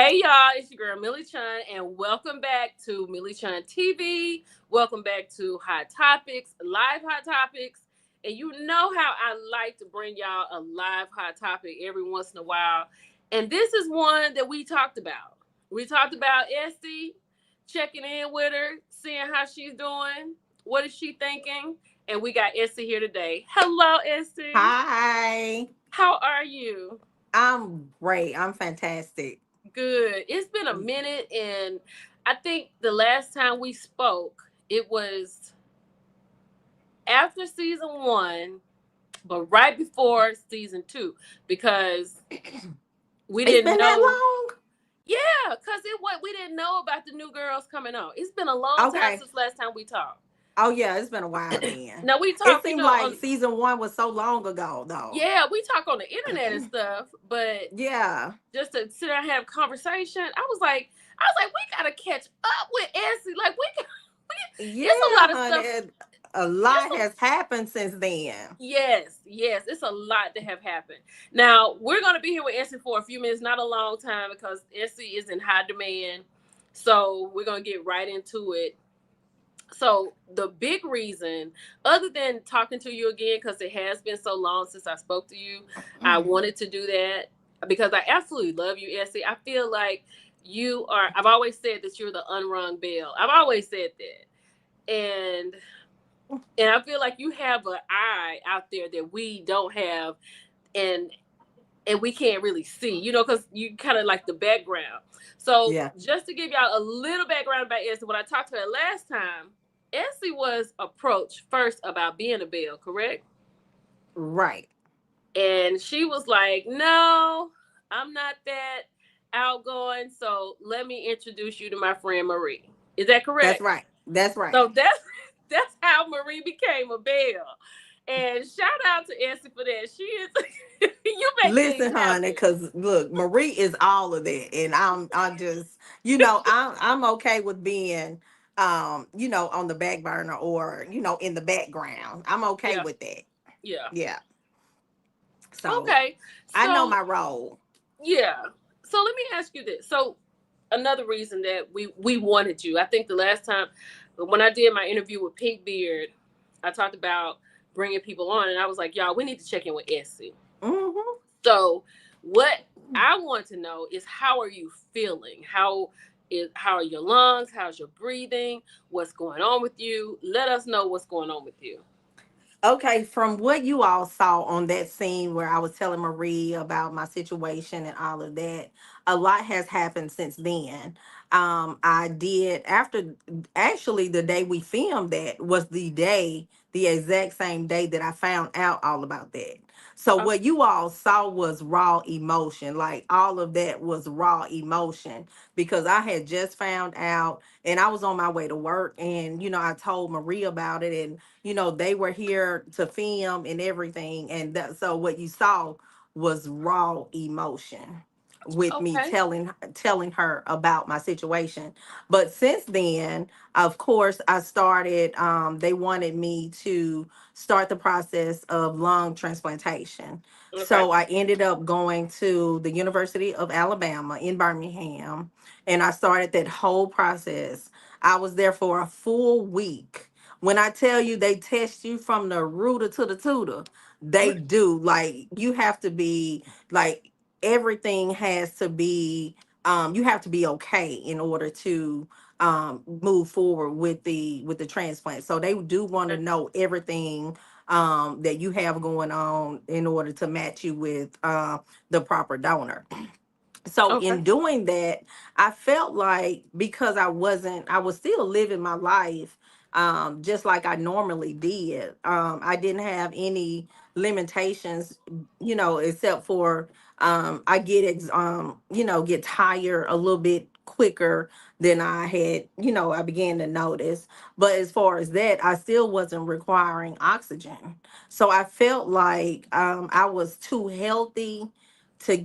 Hey y'all, it's your girl Millie Chun, and welcome back to Millie Chun TV. Welcome back to Hot Topics, live Hot Topics. And you know how I like to bring y'all a live hot topic every once in a while. And this is one that we talked about. We talked about Essie, checking in with her, seeing how she's doing, what is she thinking. And we got Essie here today. Hello, Essie. Hi. How are you? I'm great. I'm fantastic. Good. It's been a minute, and I think the last time we spoke, it was after season 1, but right before season 2, because we It's didn't been that know. long? Yeah, because it what we didn't know about the new girls coming on. It's been a long time Okay. since last time we talked. Oh yeah, it's been a while then. Now we It talk, seemed like on season one was so long ago though. yeah, we talk on the internet and stuff, but Yeah. just to sit down and have a conversation, I was like, we gotta catch up with Essie. Like it's a Yeah, lot of honey. stuff. A It's lot a has happened since then. yes, it's a lot that have happened. Now we're gonna be here with Essie for a few minutes, not a long time, because Essie is in high demand. So we're gonna get right into it. So the big reason, other than talking to you again, because it has been so long since I spoke to you, I wanted to do that because I absolutely love you, Essie. I feel like you are. I've always said that you're the unrung Belle. I've always said that, and I feel like you have an eye out there that we don't have, and we can't really see, because you kind of like the background. So Yeah. just to give y'all a little background about Essie, when I talked to her last time, Essie was approached first about being a Belle, correct? Right. And she was like, "No, I'm not that outgoing. So let me introduce you to my friend Marie." Is that That's correct? right. That's right. So that's how Marie became a Belle. And shout out to Essie for that. She is you make things Listen, honey, happen. because look, Marie is all of that. And I'm just, I'm okay with being on the back burner or, in the background. I'm okay Yeah, with that. yeah. Yeah. So Okay. I know So my role. yeah. So let me ask you this. So another reason that we wanted you, I think the last time when I did my interview with Pink Beard, I talked about bringing people on, and I was like, y'all, we need to check in with Essie. Hmm. So what I want to know is, how are you feeling? How are your lungs? How's your breathing? What's going on with you? Let us know what's going on with you. Okay, from what you all saw on that scene where I was telling Marie about my situation and all of that, a lot has happened since then. I did after actually the day we filmed that was the exact same day that I found out all about that. So Okay. what you all saw was raw emotion, like all of that was raw emotion because I had just found out and I was on my way to work and I told Marie about it and they were here to film and everything. And so what you saw was raw emotion with me Okay. telling her about my situation. But since then, of course, I started, they wanted me to start the process of lung transplantation. Okay. So I ended up going to the University of Alabama in Birmingham and I started that whole process. I was there for a full week. When I tell you they test you from the rooter to the tutor, they do. Like you have to be like everything has to be you have to be okay in order to move forward with the transplant. So they do want to Okay. know everything that you have going on in order to match you with the proper donor. So Okay. in doing that, I felt like because I was still living my life just like I normally did. I didn't have any limitations, except for I get tired a little bit quicker than I had, I began to notice. But as far as that, I still wasn't requiring oxygen. So I felt like I was too healthy to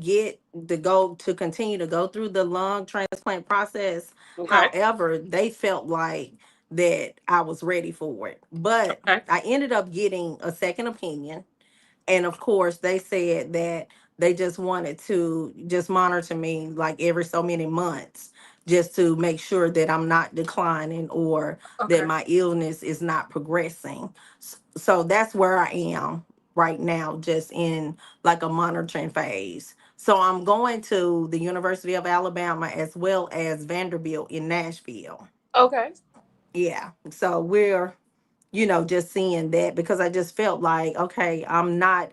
continue to go through the lung transplant process. Okay. However, they felt like that I was ready for it. But Okay. I ended up getting a second opinion. And of course, they said that They just wanted to just monitor me like every so many months, just to make sure that I'm not declining or that Okay. my illness is not progressing. So that's where I am right now, just in like a monitoring phase. So I'm going to the University of Alabama as well as Vanderbilt in Nashville. Okay. Yeah. So we're, just seeing that because I just felt like, okay, I'm not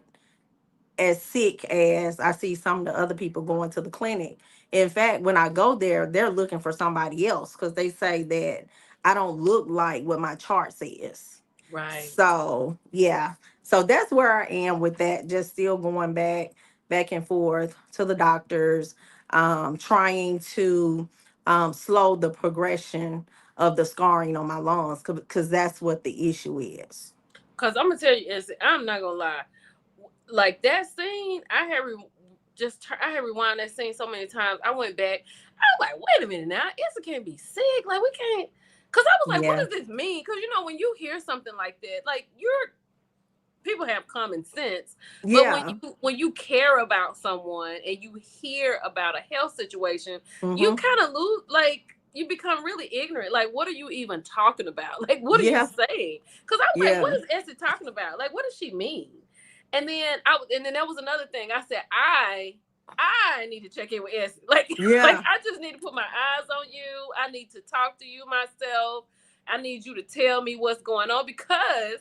as sick as I see some of the other people going to the clinic. In fact, when I go there, they're looking for somebody else because they say that I don't look like what my chart says. Right. So yeah. So that's where I am with that. Just still going back and forth to the doctors, trying to slow the progression of the scarring on my lungs because that's what the issue is. Cause I'm gonna tell you, I'm not gonna lie. Like that scene, I had rewind that scene so many times. I went back. I was like, wait a minute now, Issa can't be sick. Like we can't. Cause I was like, what Yeah. does this mean? Cause when you hear something like that, like you're people have common sense, but Yeah. when you care about someone and you hear about a health situation, you Mm-hmm. kind of lose, like you become really ignorant. Like, what are you even talking about? Like, what are you Yeah. saying? Because I was like, what Yeah. is Essie talking about? Like, what does she mean? And then that was another thing. I said, I need to check in with Essie. Like, like Yeah. I just need to put my eyes on you. I need to talk to you myself. I need you to tell me what's going on because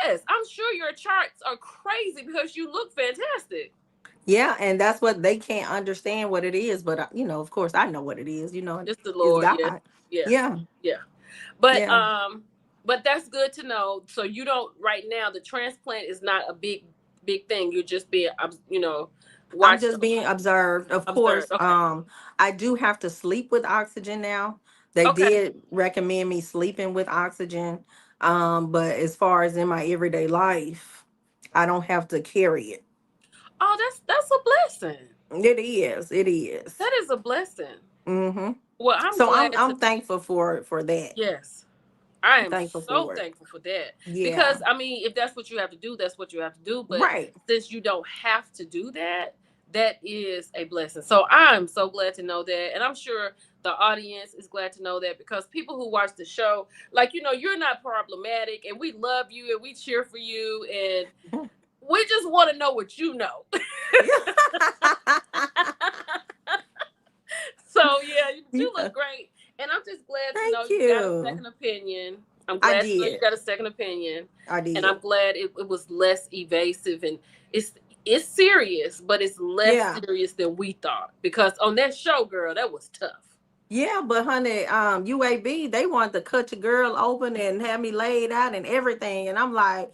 yes, I'm sure your charts are crazy because you look fantastic. Yeah, and that's what they can't understand what it is, but of course I know what it is, Just the it's Lord, yeah, God. yeah, Yeah. yeah. But Yeah. that's good to know. So you don't right now. The transplant is not a big thing. You're just being I'm watched just being observed. Of observed. course, Okay, I do have to sleep with oxygen now. They okay. did recommend me sleeping with oxygen. But as far as in my everyday life, I don't have to carry it. Oh, that's a blessing. It is. It is. That is a blessing. Mhm. Well, I'm So I'm glad to. I'm thankful for that. Yes. I I'm am thankful so for it. thankful for that Yeah. because I mean, if that's what you have to do, that's what you have to do. But Right. since you don't have to do that, that is a blessing. So I'm so glad to know that, and I'm sure the audience is glad to know that because people who watch the show, like you're not problematic, and we love you and we cheer for you, and we just want to know what you know. So yeah, you Yeah. look great, and I'm just glad to know Thank you got a you. second opinion. I'm I glad to know you did. got a second opinion, I and did. I'm glad it was less evasive and it's it's serious, but it's less Yeah. serious than we thought. Because on that show, girl, that was tough. Yeah, but honey, UAB, they wanted to cut your girl open and have me laid out and everything. And I'm like,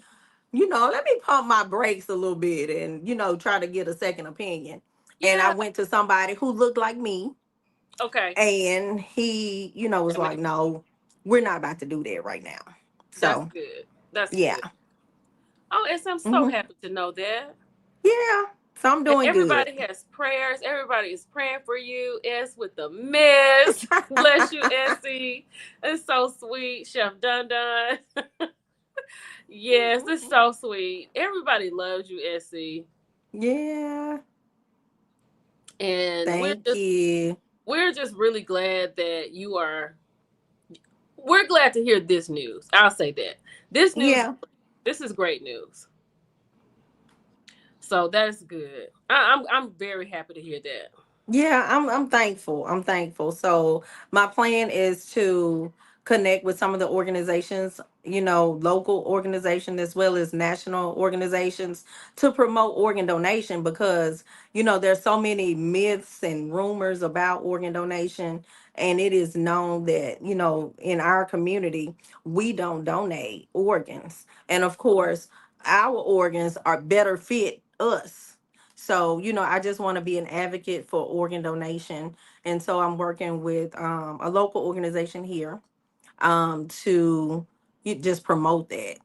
let me pump my brakes a little bit and, try to get a second opinion. And I Yeah. went to somebody who looked like me. Okay. And he, was That like, makes no, we're not about to do that right now. that's So, good. That's yeah. good. Oh, and I'm so Hmm. happy to know that. Yeah. So I'm And doing good. everybody has prayers. Everybody is praying for you. S with the mess. Bless you, Essie. It's so sweet. Chef Dun Dun. Yes, it's so sweet. Everybody loves you, Essie. Yeah. And Thank you. we're just really glad that we're glad to hear this news. I'll say that. This news Yeah. this is great news. So that's good. I'm very happy to hear that. Yeah, I'm thankful. I'm thankful. So my plan is to connect with some of the organizations, local organizations as well as national organizations to promote organ donation because, there's so many myths and rumors about organ donation. And it is known that, in our community, we don't donate organs. And of course, our organs are better fit us. So, I just want to be an advocate for organ donation. And so I'm working with a local organization here to just promote that.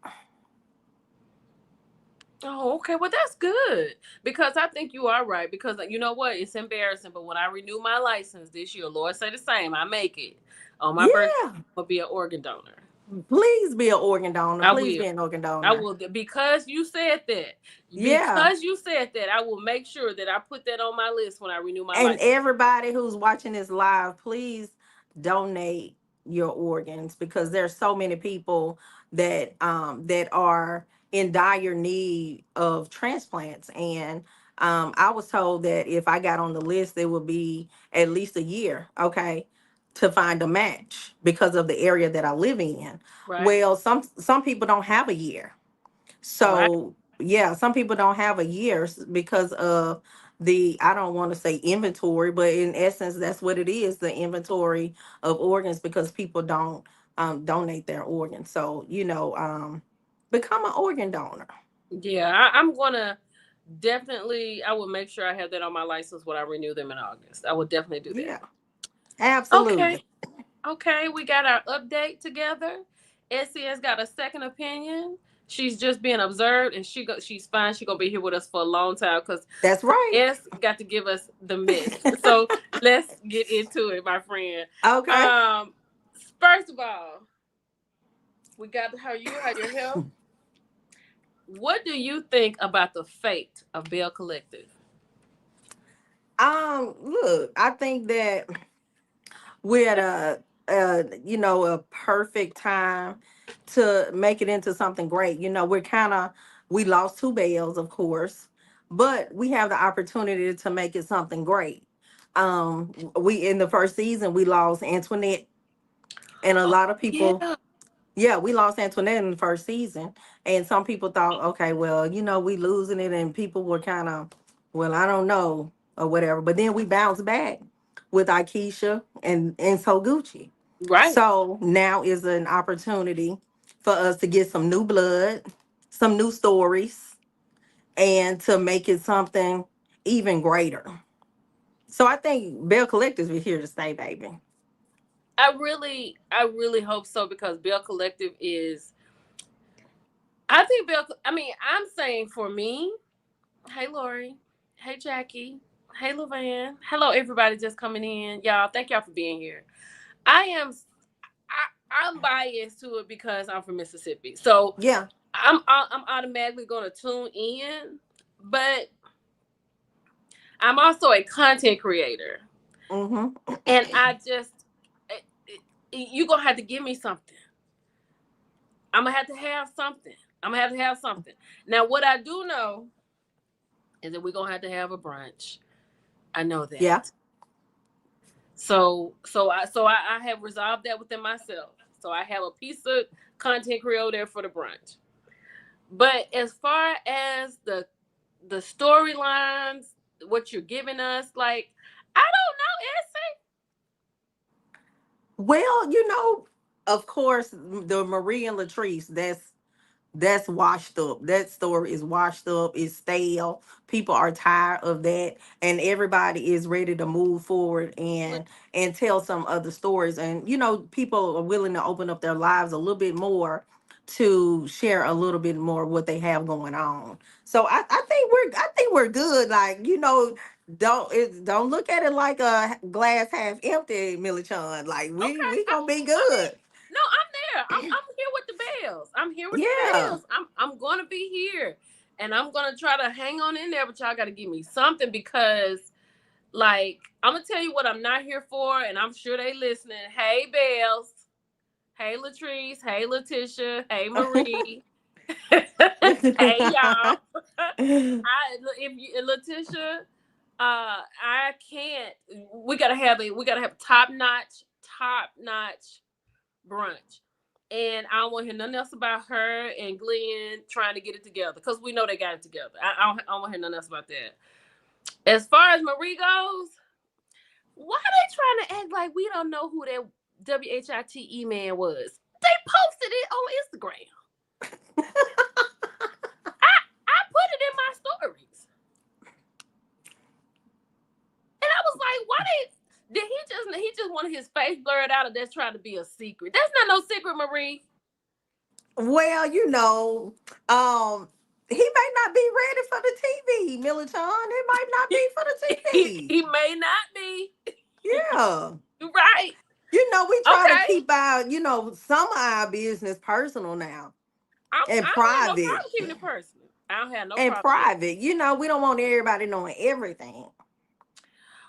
Oh, okay. Well, that's good because I think you are right. Because you know what? It's embarrassing, but when I renew my license this year, Lord say the same. I make it on my birthday. Yeah. I'll be an organ donor. Please be an organ donor. I Please will. be an organ I donor. will, because you said that. Yeah. Because you said that, I will make sure that I put that on my list when I renew my And license. everybody who's watching this live, please donate your organs, because there's so many people that are in dire need of transplants. And I was told that if I got on the list, it would be at least a year, okay, to find a match because of the area that I live in. Right. Well, some people don't have a year. Right. So yeah, some people don't have a year because of the, I don't want to say inventory, but in essence, that's what it is, the inventory of organs, because people don't donate their organs. So, become an organ donor. Yeah, I'm gonna definitely. I will make sure I have that on my license when I renew them in August. I will definitely do that. Yeah, Okay. absolutely. Okay, we got our update together. Essie has got a second opinion. She's just being observed, and she's fine. She's gonna be here with us for a long time because That's right. S got to give us the mess. So let's get into it, my friend. Okay. Um, First of all, we got how your health. What do you think about the fate of Belle Collective? Look, I think that we're at a perfect time to make it into something great. We lost two bells, of course, but we have the opportunity to make it something great. We in the first season we lost Antoinette, and a Oh lot of people, yeah, yeah, we lost Antoinette in the first season, and some people thought, okay, well, we losing it, and people were kind of, well, I don't know, or whatever. But then we bounced back with Aikisha and So Gucci. right. So now is an opportunity for us to get some new blood, some new stories, and to make it something even greater. So I think Bell Collective is here to stay, baby. I really hope so because Belle Collective is. I think Belle. I mean, I'm saying for me. Hey, Lori. Hey, Jackie. Hey, Levan. Hello, everybody just coming in, y'all. Thank y'all for being here. I am. I'm biased to it because I'm from Mississippi, so Yeah. I'm automatically going to tune in, but I'm also a content creator, Mm-hmm. and I just you gonna have to give me something. I'm gonna have to have something. I'm gonna have to have something. Now, what I do know is that we're gonna have to have a brunch. I know Yeah. that. So I have resolved that within myself. So I have a piece of content creator there for the brunch. But as far as the storylines, what you're giving us, like I don't know, Well, of course, the Marie and Latrice, that's washed up. That story is washed up, it's stale. People are tired of that, and everybody is ready to move forward Essie. and tell some other stories. And people are willing to open up their lives a little bit more to share a little bit more what they have going on. So I think we're good. Like, don't look at it like a glass half empty, Millie Chun. Like, we Okay, we gonna be I'm in. good. No, I'm there. I'm here with the bells. I'm here with the Yeah. bells. I'm gonna be here, and I'm gonna try to hang on in there. But y'all got to give me something because, like, I'm gonna tell you what I'm not here for, and I'm sure they listening. Hey, bells. Hey, Latrice. Hey, Letitia. Hey, Marie. Hey, y'all. If you, Letitia, I can't. We gotta have top notch brunch. And I don't want to hear nothing else about her and Glenn trying to get it together because we know they got it together. I don't want to hear nothing else about that. As far as Marie goes, why are they trying to act like we don't know who that WHITE man was? They posted it on Instagram. I put it in my stories. And I was like, why did he just wanted his face blurred out, and that's trying to be a secret? That's not no secret, Marie. Well, he may not be ready for the TV, Millichan. It might not be for the he TV. may not be. Yeah. Right. We try to Okay. keep our, some of our business personal now I and don't have no private problem keeping it personal. I don't have no and problem with it. private. We don't want everybody knowing everything.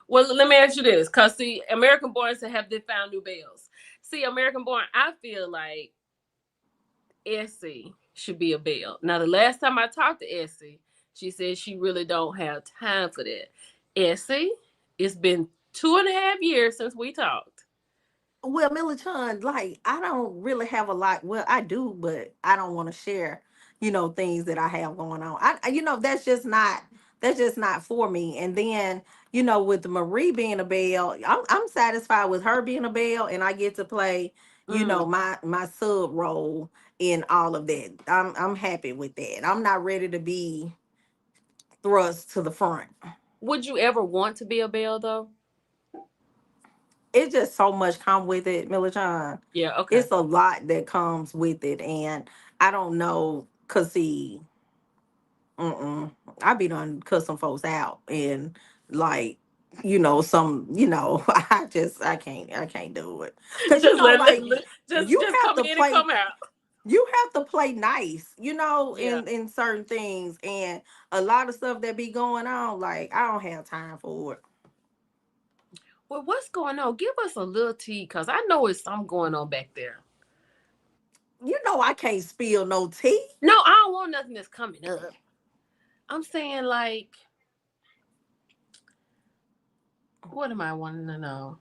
Well, let me ask you this, because see, American Born said, have they found new bells? See, American Born, I feel like Essie should be a bell. Now, the last time I talked to Essie, she said she really don't have time for that. Essie, it's been 2.5 years since we talked. Well, Millichan, like I don't really have a lot. Well, I do, but I don't want to share, things that I have going on. That's just not for me. And then, with Marie being a belle, I'm satisfied with her being a belle, and I get to play, Mm. my sub role in all of that. I'm happy with that. I'm not ready to be thrust to the front. Would you ever want to be a bell, though? It's just so much come with it, Millichan. Yeah, okay. It's a lot that comes with it, and I don't know, cause see, I be done cut some folks out, and like, I can't do it, cause Just you just have come to in and play, come out. nice, Yeah. in certain things, and a lot of stuff that be going on, like I don't have time for it. Well, what's going on? Give us a little tea, because I know it's something going on back there. I can't spill no tea. No, I don't want nothing that's coming up. I'm saying, like, what am I wanting to know?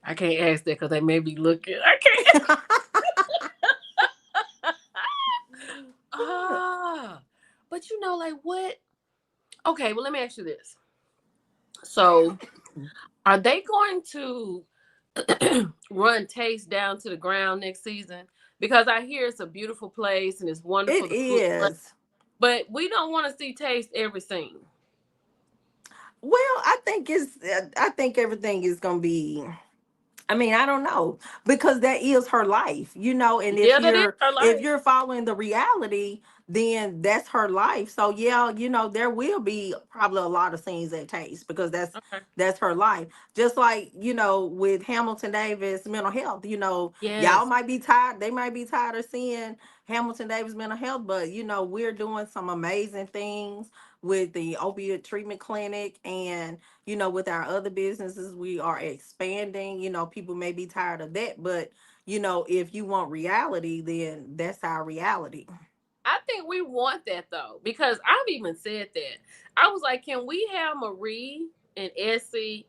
I can't ask that because they may be looking. I can't. Ah, but like what? Okay, well, let me ask you this. So, are they going to run Taste down to the ground next season? Because I hear it's a beautiful place and it's wonderful. It The food, is. but we don't want to see Taste every scene. Well, I think everything is gonna be. I mean, I don't know, because that is her life, and if Yeah, that is you're her if life. you're following the reality, then that's her life. So yeah, there will be probably a lot of scenes at Taste, because that's Okay. that's her life. Just like, with Hamilton Davis mental health, y'all Yes. might be tired, they might be tired of seeing Hamilton Davis mental health, but we're doing some amazing things with the opiate treatment clinic, and with our other businesses, we are expanding. People may be tired of that, but if you want reality, then that's our reality. I think we want that though, because I've even said that. I was like, can we have Marie and Essie?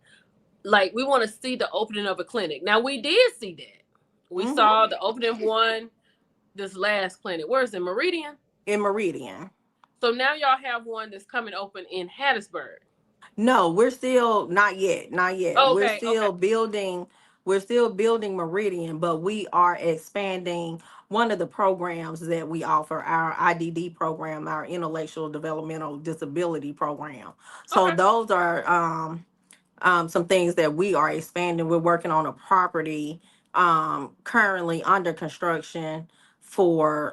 Like, we want to see the opening of a clinic. Now, we did see that. We Hmm. saw the opening of one, this last clinic. Where is it? Meridian? In Meridian. So now y'all have one that's coming open in Hattiesburg. No, we're still not yet, not yet. Oh, We're okay, okay, still building. We're still building Meridian, but we are expanding one of the programs that we offer, our IDD program, our intellectual developmental disability program. So okay. those are some things that we are expanding. We're working on a property currently under construction for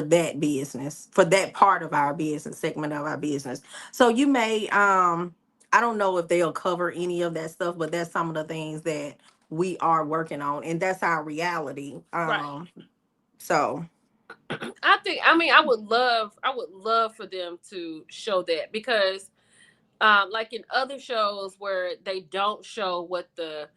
that business, for that part of our business segment of our business. So you may I don't know if they'll cover any of that stuff, but that's some of the things that we are working on, and that's our reality. Right. So I mean, I would love for them to show that, because like in other shows where they don't show what the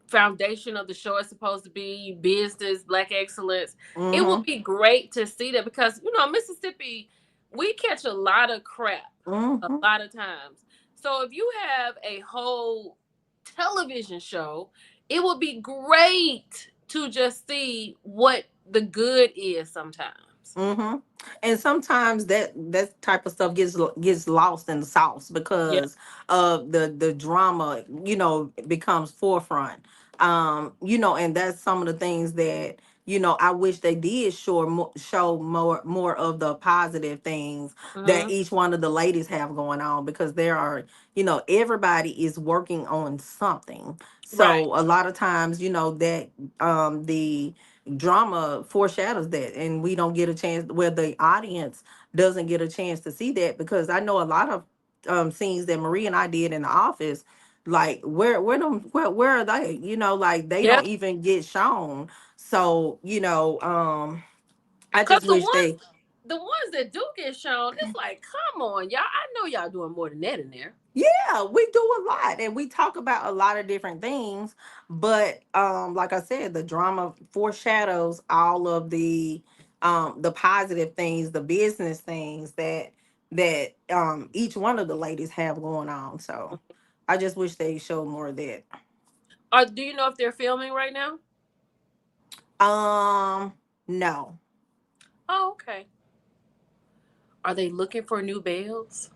foundation of the show is supposed to be, business, black excellence, it would mhm, be great to see that, because Mississippi, we catch a lot of crap a mhm. lot of times. So if you have a whole television show, it would be great to just see what the good is sometimes. Hmm. And sometimes that type of stuff gets lost in the sauce Yeah. because of the drama, becomes forefront. And that's some of the things that I wish they did show more of the positive things that Hmm. each one of the ladies have going on, because there are, everybody is working on something. Right. So a lot of times, that the drama foreshadows that, and we don't get a chance, where the audience doesn't get a chance to see that, because I know a lot of scenes that Marie and I did in the office, Like where are they? Like they Yeah, don't even get shown. So, I because just wish they. the ones that do get shown, it's like, come on, y'all. I know y'all doing more than that in there. Yeah, we do a lot and we talk about a lot of different things, but like I said, the drama foreshadows all of the positive things, the business things that each one of the ladies have going on. So I just wish they showed more of that. Do you know if they're filming right now? Um no. Oh, okay. Are they looking for new bells?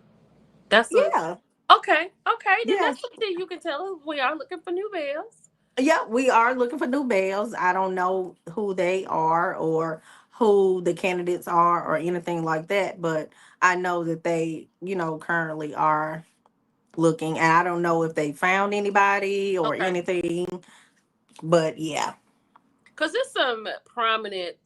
That's a Yeah. okay. Okay, then Yeah. that's something you can tell us. We are looking for new bells. Yeah, we are looking for new bells. I don't know who they are or who the candidates are or anything like that, but I know that they, currently are looking, and I don't know if they found anybody or Okay, anything, but yeah. because there's some prominent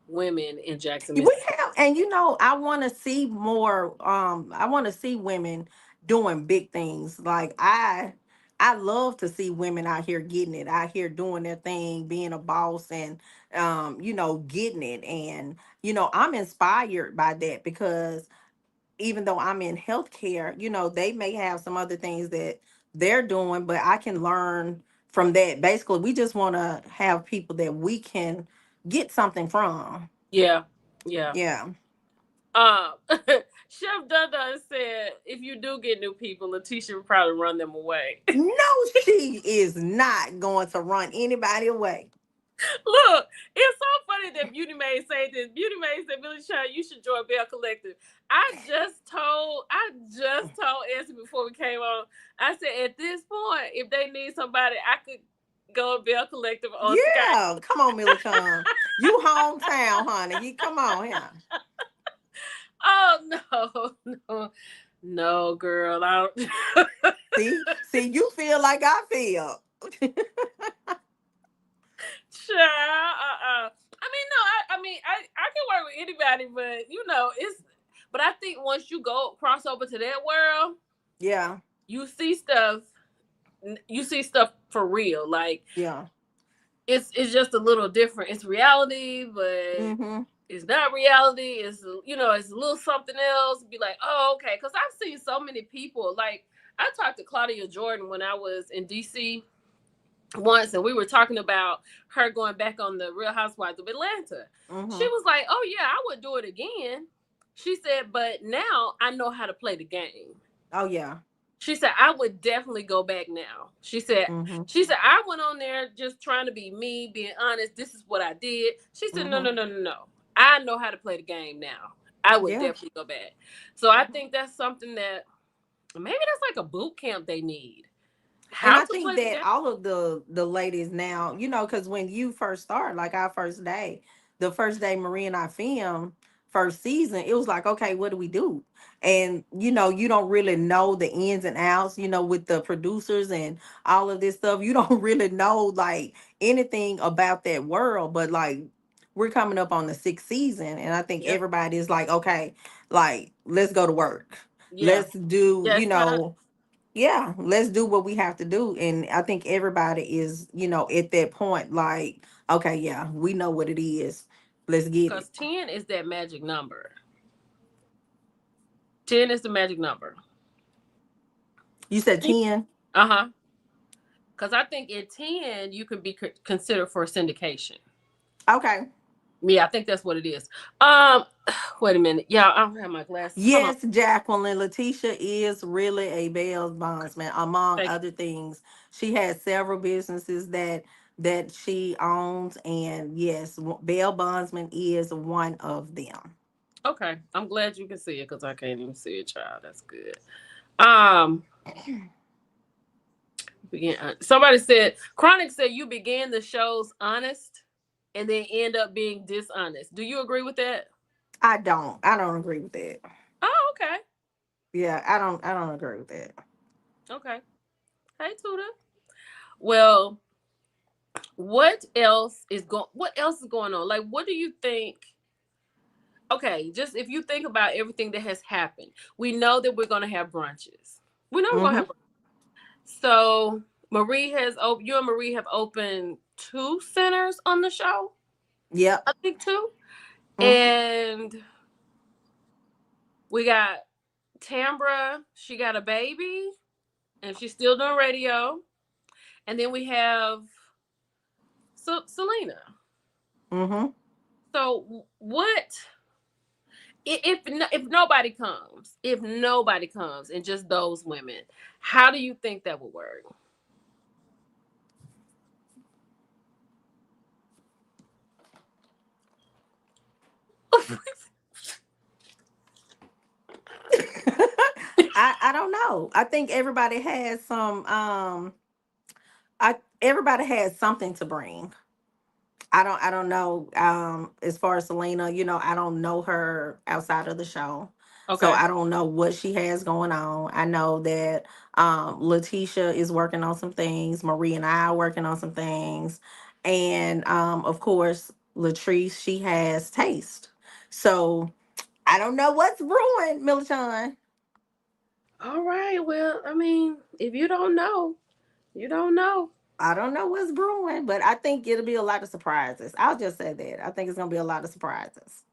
women in Jackson, We Mississippi. have, and I want to see more. I want to see women doing big things. Like I love to see women out here getting it, out here doing their thing, being a boss, and getting it. And I'm inspired by that because even though I'm in healthcare, they may have some other things that they're doing, but I can learn from that. Basically, we just want to have people that we can get something from. Yeah, yeah. Yeah. Um, Chef Dunda said if you do get new people, Latisha would probably run them away. No, she is not going to run anybody away. Look, it's so funny that Beauty Maid said this. Beauty Maid said, Billy Child, you should join Belle Collective. I just told Essie before we came on. I said at this point, if they need somebody, I could go Belle Collective on Skype. Yeah, come on, Millichan. You hometown, honey. You come on here. Oh no, no, no, girl. I don't. See, you feel like I feel. Child, I mean, no, I can work with anybody, but it's. But I think once you go cross over to that world, Yeah, you see stuff. You see stuff for real. Like yeah. it's just a little different. It's reality, but Mm-hmm. it's not reality. It's a little something else. Be like, oh, okay, because I've seen so many people. Like I talked to Claudia Jordan when I was in DC once, and we were talking about her going back on the Real Housewives of Atlanta. She Mm-hmm. was like, "Oh yeah, I would do it again." She said, "But now I know how to play the game." Oh yeah. She said, "I would definitely go back now." She said, Mm-hmm. "I went on there just trying to be me, being honest. This is what I did." She said, "No, Mm-hmm. no, no, no, no. I know how to play the game now. I would Yeah. definitely go back." So I think that's something that maybe that's like a boot camp they need. And How I to think play the that game. all of the ladies now, because when you first start, like our first day, the first day Marie and I filmed first season, it was like, okay, what do we do? And you don't really know the ins and outs, with the producers and all of this stuff. You don't really know like anything about that world, but like we're coming up on the sixth season, and I think Yeah. everybody is like, okay, like let's go to work. Yeah. Let's do, Yeah, it's time. yeah, let's do what we have to do. And I think everybody is, at that point, like, okay, yeah, we know what it is. Let's get it. Because 10 is that magic number. 10 is the magic number. You said 10? Uh huh. Because I think in 10, you can be considered for syndication. Okay. Yeah, I think that's what it is. Um, Wait a minute. Y'all, I don't have my glasses. Hold on. Yes, Jacqueline, Latisha is really a bail bondsman, among Thank other things. She has several businesses that she owns, and yes, bail bondsman is one of them. you. Okay. I'm glad you can see it because I can't even see it, child. That's good. Um, Somebody said, Chronic said you began the shows honest and then end up being dishonest. Do you agree with that? I don't agree with that. Oh, okay. Yeah, I don't agree with that. Okay. Hey, Tuda. Well, what else is going on? Like what do you think? Okay, just if you think about everything that has happened, we know that we're going to have brunches. We know we're going to Mm-hmm. have brunches. So you and Marie have opened two centers on the show. Yep. I think two. Mm-hmm. And we got Tambra. She got a baby, and she's still doing radio. And then we have Selena. Mm-hmm. So what if nobody comes and just those women, how do you think that would work? I don't know. I think everybody has some I everybody has something to bring. I don't know. As far as Selena, I don't know her outside of the show. So Okay. I don't know what she has going on. I know that Letitia is working on some things. Marie and I are working on some things. And of course, Latrice, she has taste. So I don't know what's brewing, Milton. All right. Well, I mean, if you don't know, you don't know. I don't know what's brewing, but I think it'll be a lot of surprises. I'll just say that. I think it's gonna be a lot of surprises.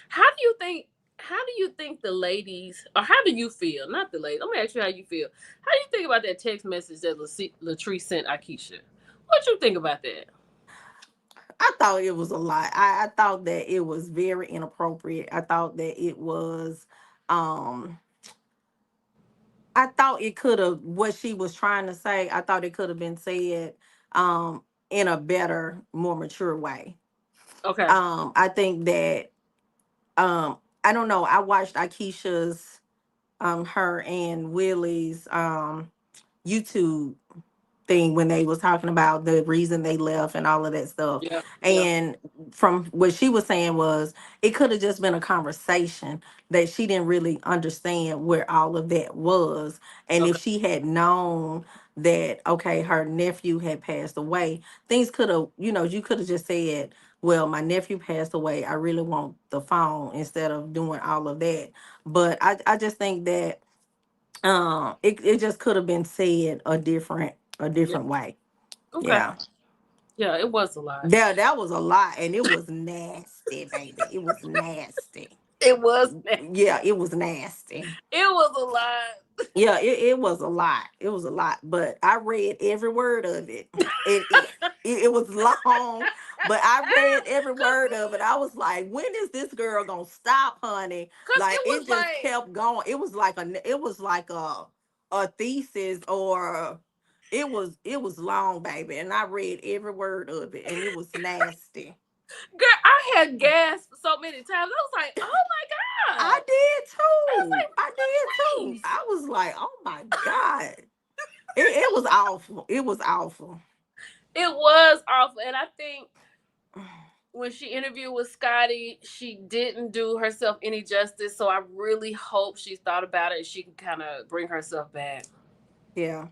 How do you think? How do you think the ladies, or how do you feel? Not the ladies. Let me ask you how you feel. How do you think about that text message that Latrice sent Akeisha? What you think about that? I thought it was a lot. I thought that it was very inappropriate. I thought that it was um I thought it could have what she was trying to say, I thought it could have been said in a better, more mature way. Okay. I think that I don't know, I watched Akeisha's her and Willie's YouTube thing when they was talking about the reason they left and all of that stuff. Yeah. Yeah. And from what she was saying was it could have just been a conversation that she didn't really understand where all of that was. And if Okay. she had known that okay, her nephew had passed away, things could have, you could have just said, well, my nephew passed away. I really want the phone instead of doing all of that. But I just think that it just could have been said Yeah. a different way. Okay. Yeah. Yeah. It was a lot. That was a lot and it was nasty, baby. It was nasty. It was. Yeah, it was nasty. It was a lot. Yeah, it was a lot. It was a lot. But I read every word of it. It was long, but I read every Cause, word of it. I was like, when is this girl gonna stop, honey? cause Like it it was just like, kept going. It was like a thesis, or it was long, baby. And I read every word of it and it was nasty. girl, I had gasped so many times. I was like, oh my god. I did I was too. like, I did too. Latrice. I was like, oh my God. It was awful. It was awful. It was awful, and I think when she interviewed with Scotty, she didn't do herself any justice. So I really hope she's thought about it and she can kind of bring herself back. Yeah.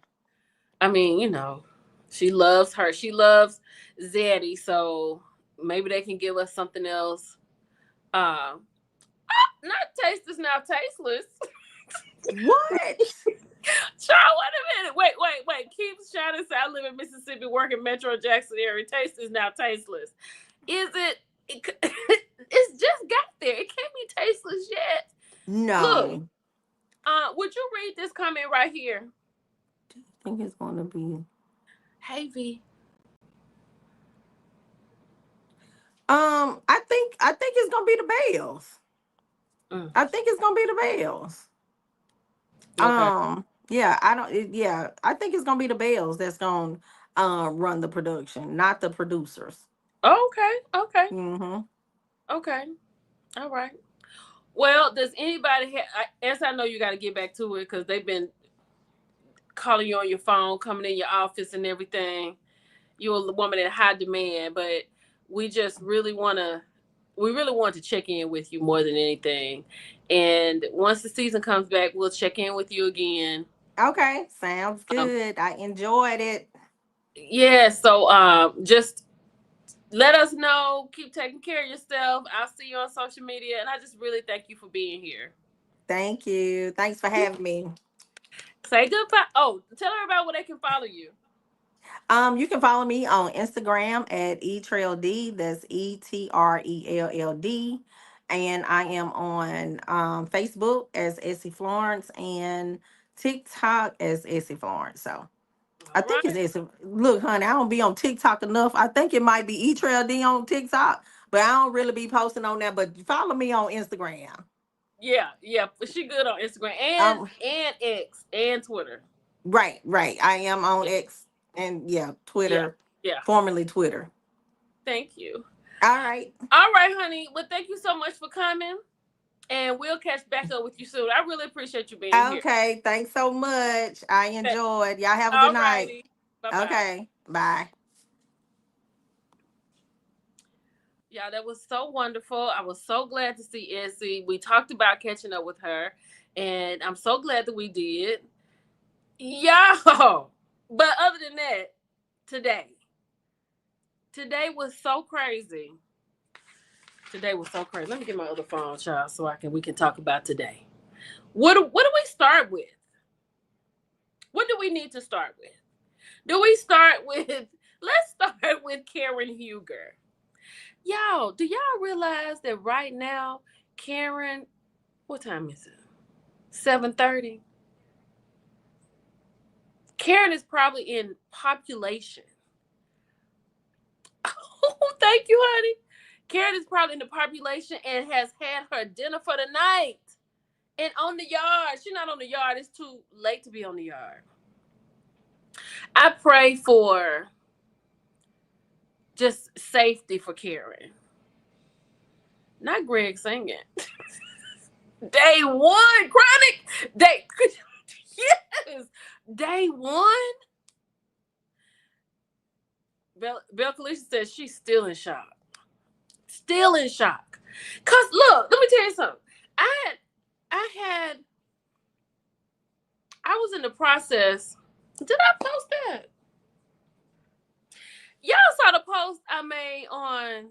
I mean, she loves her. She loves Zaddy, so maybe they can give us something else. Uh, not tasteless, now tasteless. What? Child, wait a minute. Wait. Keep shining. Say I live in Mississippi, work in Metro Jackson area. Taste is now tasteless. Is it? It's just got there. It can't be tasteless yet. Look, No. would you read this comment right here? Do you think it's gonna be Hey V. I think it's gonna be the Bells. Mm, I think it's gonna be the Bells. okay. Yeah, I don't yeah, I think it's gonna be the Bells that's gonna run the production, not the producers. Okay. Okay. Mm-hmm. Okay. All right. Well, does anybody as I know you got to get back to it because they've been calling you on your phone, coming in your office and everything. You're a woman in high demand, but we just really want to check in with you more than anything. And once the season comes back, we'll check in with you again. Okay, sounds Um, good. I enjoyed it. yeah, so just let us know. Keep taking care of yourself. I'll see you on social media, and I just really thank you for being here. Thank you. Thanks for having me. Say goodbye. Oh, tell everybody where they can follow you. You can follow me on Instagram at etreld. That's ETRELLD. And I am on Facebook as Essie Florence and TikTok as Essie Florence. So I All think it's right. Essie. Look, honey, I don't be on TikTok enough. I think it might be etreld on TikTok, but I don't really be posting on that. But follow me on Instagram. Yeah, yeah. But she good on Instagram Um, and X and Twitter. right, right. I am on Yeah, X and yeah, yeah, Twitter, yeah. formerly Twitter. Thank you. All right. All right, honey. Well, thank you so much for coming. And we'll catch back up with you soon. I really appreciate you being here. Okay, thanks so much. I Okay. enjoyed. Y'all have a good All night. righty. Bye bye. Okay, bye. Yeah, that was so wonderful. I was so glad to see Essie. We talked about catching up with her, and I'm so glad that we did. Yeah. But other than that, today, today was so crazy. Today was so crazy. Let me get my other phone, child, so we can talk about today. What do we start with? What do we need to start with? Do we start with? Let's start with Karen Huger. Y'all, do y'all realize that right now, Karen, what time is it? 7:30. Karen is probably in population. Oh, thank you, honey. Karen is probably in the population and has had her dinner for the night. And on the yard. She's not on the yard. It's too late to be on the yard. I pray for just safety for Karen. Not Greg singing. Day one, chronic. Day yes. Day one. Belle Collective says she's still in shock. Still in shock. Cause look, let me tell you something. I had I was in the process. Did I post that? Y'all saw the post I made on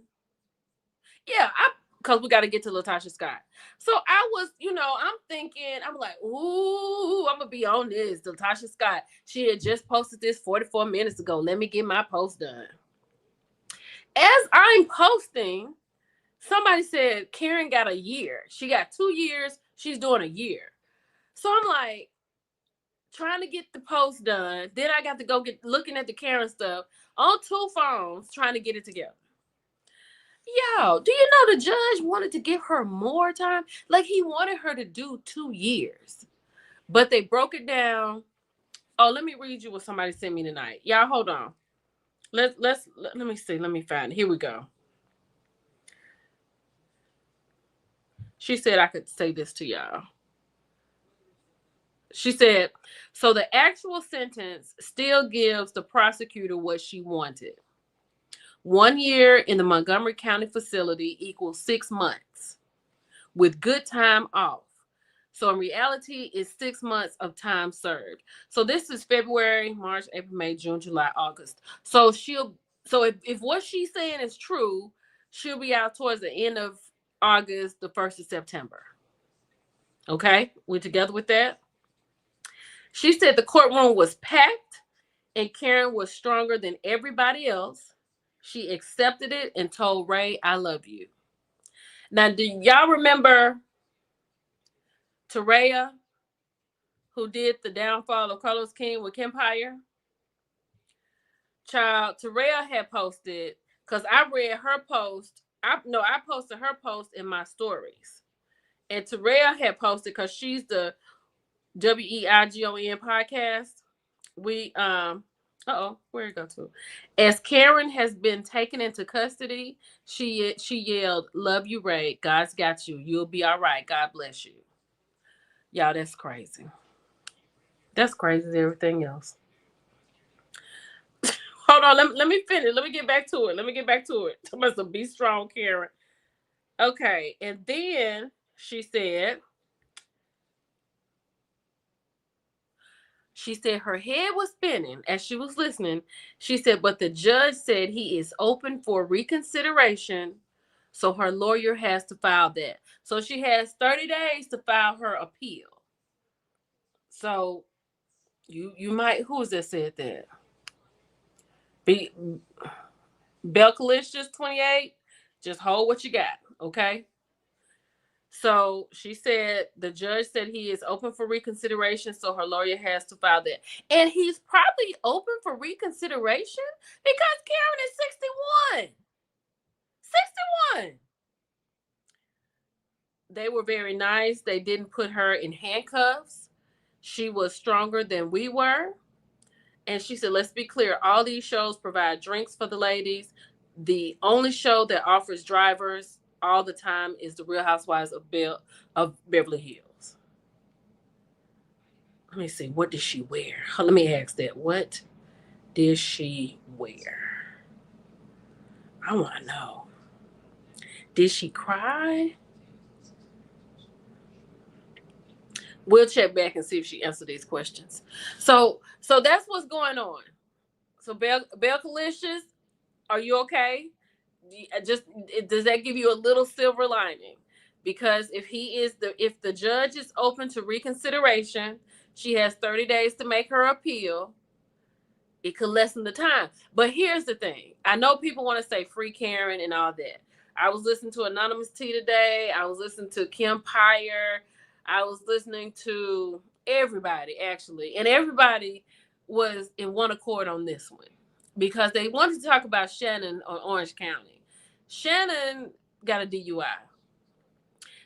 yeah, I because we got to get to Latasha Scott. So I was, I'm thinking, I'm like, ooh, I'm gonna be on this. Latasha Scott. She had just posted this 44 minutes ago. Let me get my post done. As I'm posting, somebody said Karen got a year. She got 2 years. She's doing a year. So I'm like trying to get the post done. Then I got to go get looking at the Karen stuff on two phones, trying to get it together. Yo, do you know the judge wanted to give her more time? Like he wanted her to do 2 years. But they broke it down. Oh, let me read you what somebody sent me tonight. Y'all hold on. Let me see. Let me find it. Here we go. She said I could say this to y'all. She said, so the actual sentence still gives the prosecutor what she wanted. 1 year in the Montgomery County facility equals 6 months with good time off. So in reality, it's 6 months of time served. So this is February, March, April, May, June, July, August. So if what she's saying is true, she'll be out towards the end of August, the 1st of September. Okay, we together with that? She said the courtroom was packed and Karen was stronger than everybody else. She accepted it and told Ray, I love you. Now, do y'all remember Teraya, who did the downfall of Carlos King with Kempire? Child, Teraya had posted, because I read her post. I posted her post in my stories. And Teraya had posted, because she's the WEIGON podcast. We where'd it go to? As Karen has been taken into custody, she yelled, "Love you, Ray. God's got you. You'll be all right. God bless you." Y'all, that's crazy. That's crazy as everything else. Hold on, let me finish. Let me get back to it. Let me get back to it. I must be strong, Karen. Okay, and then she said her head was spinning as she was listening. She said, but the judge said he is open for reconsideration. So her lawyer has to file that. So she has 30 days to file her appeal. So You might, who was that said that? Be Belle Collective 28. Just hold what you got, okay? So she said the judge said he is open for reconsideration, so her lawyer has to file that. And he's probably open for reconsideration because Karen is 61. 61. They were very nice. They didn't put her in handcuffs. She was stronger than we were. And she said, let's be clear, all these shows provide drinks for the ladies. The only show that offers drivers all the time is The Real Housewives of Beverly Hills. Let me see, what did she wear? Let me ask that. What did she wear? I want to know. Did she cry? We'll check back and see if she answered these questions. So that's what's going on. So Belle Collective, are you okay? Just does that give you a little silver lining? Because if the judge is open to reconsideration, she has 30 days to make her appeal. It could lessen the time. But here's the thing. I know people want to say free Karen and all that. I was listening to Anonymous T today. I was listening to Kim Pyre. I was listening to everybody, actually. And everybody was in one accord on this one because they wanted to talk about Shannon on Orange County. Shannon got a DUI.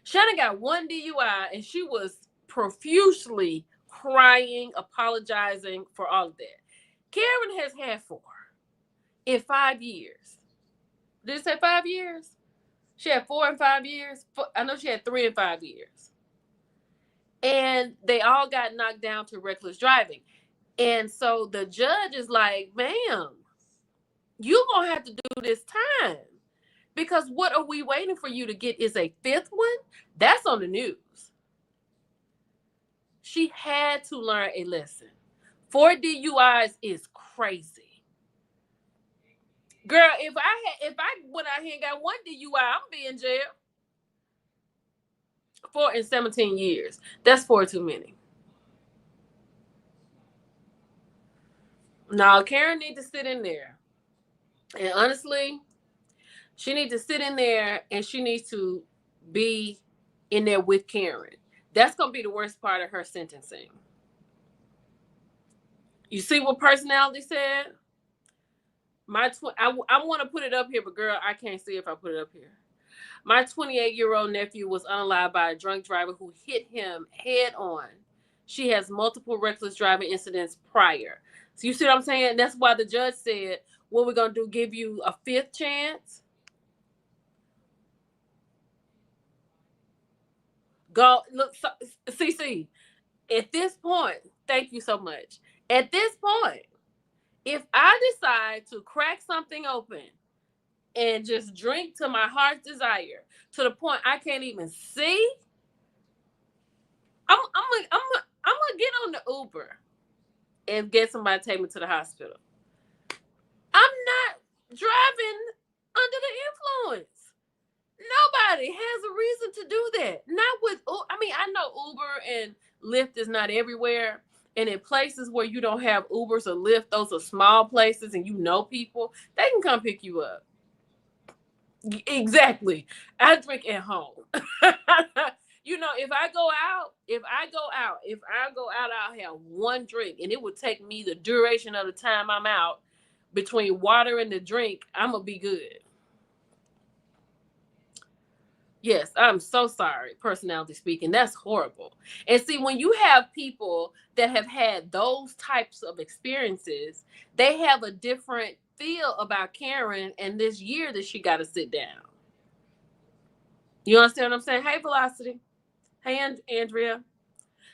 Shannon got one DUI, and she was profusely crying, apologizing for all of that. Karen has had 4 in 5 years. Did it say 5 years? She had 4 in 5 years. I know she had 3 in 5 years. And they all got knocked down to reckless driving. And so the judge is like, ma'am, you're going to have to do this time. Because what are we waiting for you to get is a 5th one? That's on the news. She had to learn a lesson. 4 DUIs is crazy. Girl, if I went out here and got 1 DUI, I'm be in jail. 4 in 17 years. That's 4 too many. Now, Karen needs to sit in there. And honestly, she needs to sit in there and she needs to be in there with Karen. That's going to be the worst part of her sentencing. You see what personality said? I want to put it up here, but girl, I can't see if I put it up here. My 28-year-old nephew was unalived by a drunk driver who hit him head on. She has multiple reckless driving incidents prior. So you see what I'm saying? That's why the judge said, what we're going to do, give you a 5th chance? Go, look, CC, at this point, thank you so much. At this point, if I decide to crack something open and just drink to my heart's desire, to the point I can't even see, I'm gonna get on the Uber and get somebody to take me to the hospital. I'm not driving under the influence. Nobody has a reason to do that. Not with, I know Uber and Lyft is not everywhere. And in places where you don't have Ubers or Lyft, those are small places and you know people, they can come pick you up. Exactly. I drink at home. If I go out, I'll have 1 drink and it would take me the duration of the time I'm out between water and the drink. I'm going to be good. Yes, I'm so sorry, personality speaking. That's horrible. And see, when you have people that have had those types of experiences, they have a different feel about Karen and this year that she got to sit down. You understand what I'm saying? Hey, Velocity. Hey, Andrea.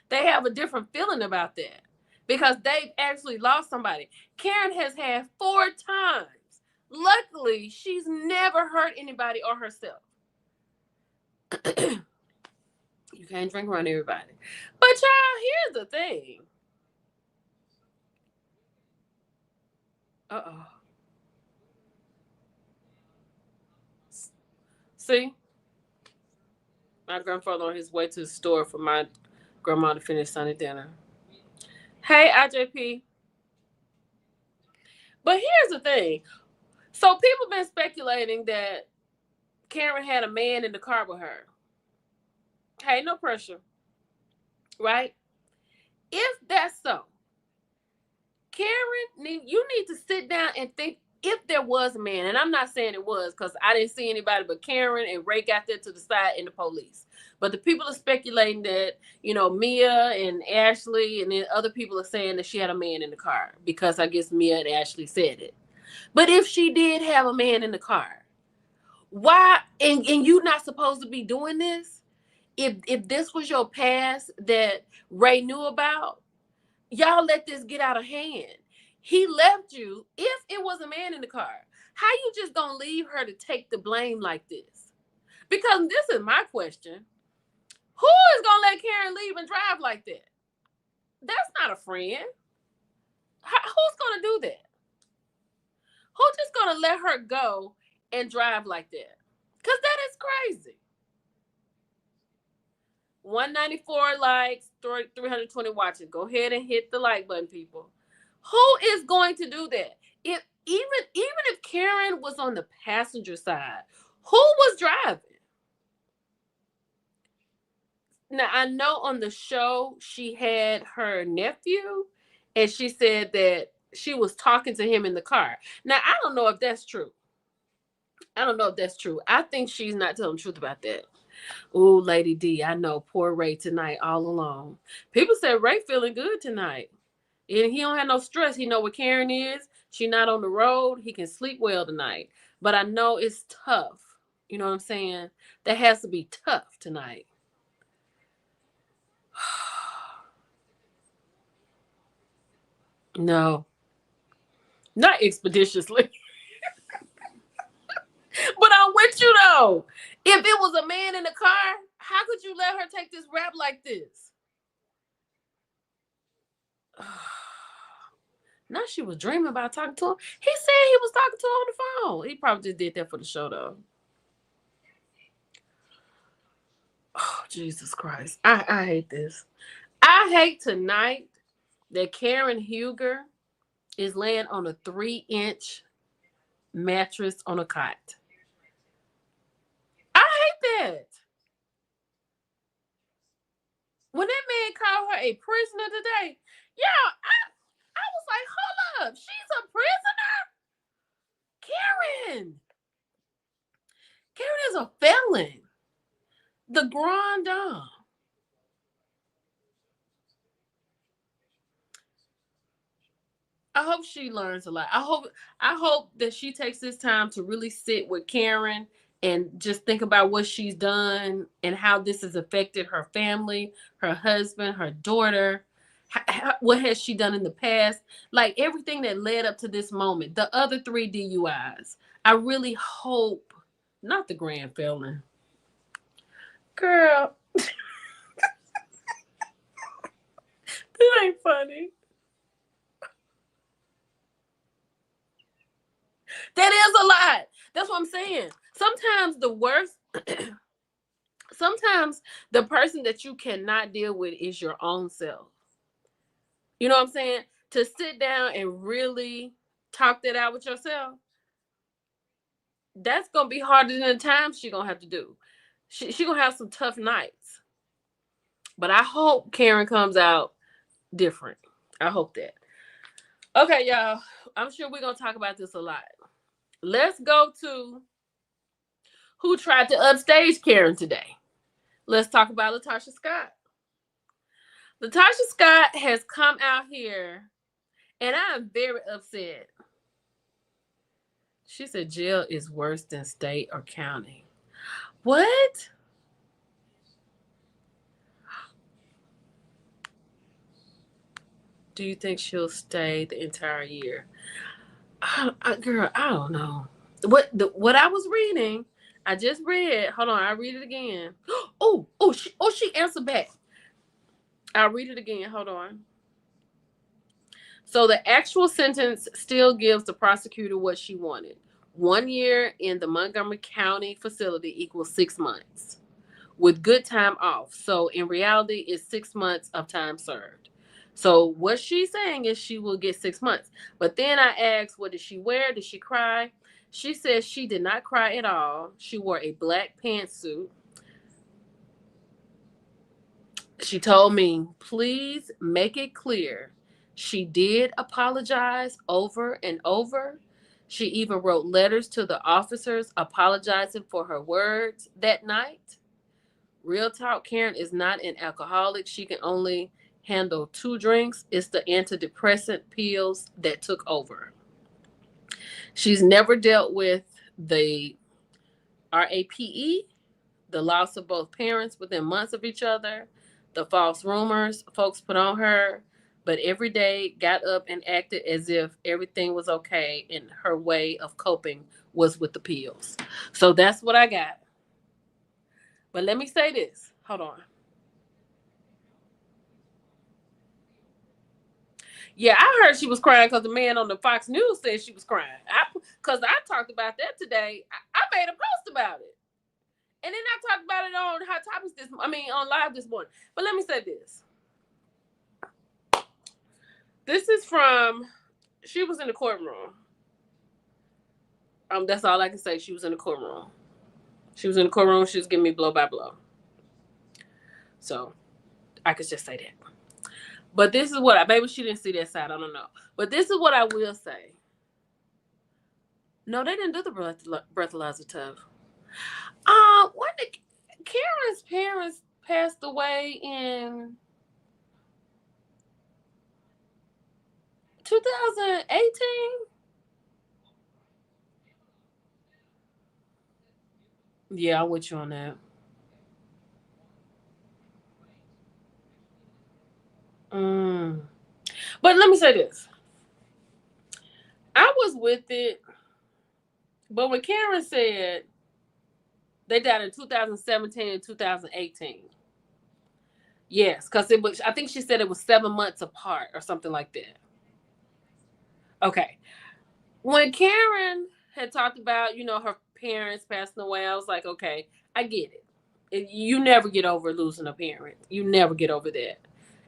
They have a different feeling about that because they've actually lost somebody. Karen has had 4 times. Luckily, she's never hurt anybody or herself. You can't drink around everybody. But y'all, here's the thing. Uh-oh. See? My grandfather on his way to the store for my grandma to finish Sunday dinner. Hey, IJP. But here's the thing. So people been speculating that Karen had a man in the car with her. Hey, no pressure, right? If that's so, Karen, you need to sit down and think if there was a man, and I'm not saying it was because I didn't see anybody but Karen and Ray got there to the side and the police. But the people are speculating that, Mia and Ashley and then other people are saying that she had a man in the car because I guess Mia and Ashley said it. But if she did have a man in the car, why and you not supposed to be doing this? If this was your past that Ray knew about, y'all let this get out of hand. He left you. If it was a man in the car, how you just gonna leave her to take the blame like this? Because this is my question. Who is gonna let Karen leave and drive like that? That's not a friend. Who's gonna do that? Who's just gonna let her go and drive like that? Because that is crazy. 194 likes, 320 watches. Go ahead and hit the like button, people. Who is going to do that? Even if Karen was on the passenger side, who was driving? Now I know on the show she had her nephew, and she said that she was talking to him in the car. Now I don't know if that's true. I think she's not telling the truth about that. Ooh, Lady D, I know poor Ray tonight all alone. People said Ray feeling good tonight. And he don't have no stress. He know where Karen is. She not on the road. He can sleep well tonight. But I know it's tough. You know what I'm saying? That has to be tough tonight. No, not expeditiously. But I'm with you though. If it was a man in the car, how could you let her take this rap like this? Now she was dreaming about talking to him. He said he was talking to her on the phone. He probably just did that for the show though. Oh, Jesus Christ. I hate this. I hate tonight that Karen Huger is laying on a 3-inch mattress on a cot. I hate that. When that man called her a prisoner today, yeah, I was like, hold up. She's a prisoner? Karen. Karen is a felon. The Grand Dame. I hope she learns a lot. I hope that she takes this time to really sit with Karen and just think about what she's done and how this has affected her family, her husband, her daughter. What has she done in the past? Like everything that led up to this moment, the other 3 DUIs. I really hope, not the grand felon. Girl, this ain't funny. That is a lot. That's what I'm saying. Sometimes the worst, sometimes the person that you cannot deal with is your own self. You know what I'm saying? To sit down and really talk that out with yourself, that's gonna be harder than the times she gonna have to do. She gonna have some tough nights. But I hope Karen comes out different. I hope that. Okay, y'all. I'm sure we're gonna talk about this a lot. Let's go to who tried to upstage Karen today. Let's talk about Latasha Scott. Latasha Scott has come out here, and I am very upset. She said jail is worse than state or county. What? Do you think she'll stay the entire year? Girl, I don't know. What I was reading, I just read. Hold on, I read it again. She answered back. I'll read it again. Hold on. So the actual sentence still gives the prosecutor what she wanted. 1 year in the Montgomery County facility equals 6 months with good time off. So in reality, it's 6 months of time served. So what she's saying is she will get 6 months. But then I asked, what did she wear? Did she cry? She says she did not cry at all. She wore a black pantsuit. She told me, please make it clear. She did apologize over and over. She even wrote letters to the officers apologizing for her words that night. Real talk, Karen is not an alcoholic. She can only handle 2 drinks. It's the antidepressant pills that took over. She's never dealt with the RAPE, the loss of both parents within months of each other, the false rumors folks put on her, but every day got up and acted as if everything was okay, and her way of coping was with the pills. So that's what I got. But let me say this. Hold on. Yeah, I heard she was crying because the man on the Fox News said she was crying. Because I talked about that today. I made a post about it. And then I talked about it on Hot Topics on live this morning. But let me say this. This is from, she was in the courtroom. That's all I can say. She was in the courtroom. She was in the courtroom. She was giving me blow by blow. So I could just say that. But this is what maybe she didn't see that side. I don't know. But this is what I will say. No, they didn't do the breathalyzer tub. When did Karen's parents passed away in 2018? Yeah, I'm with you on that. But let me say this. I was with it, but when Karen said they died in 2017 and 2018, yes, because it was, I think she said it was 7 months apart or something like that. Okay. When Karen had talked about, her parents passing away, I was like, okay, I get it. You never get over losing a parent. You never get over that.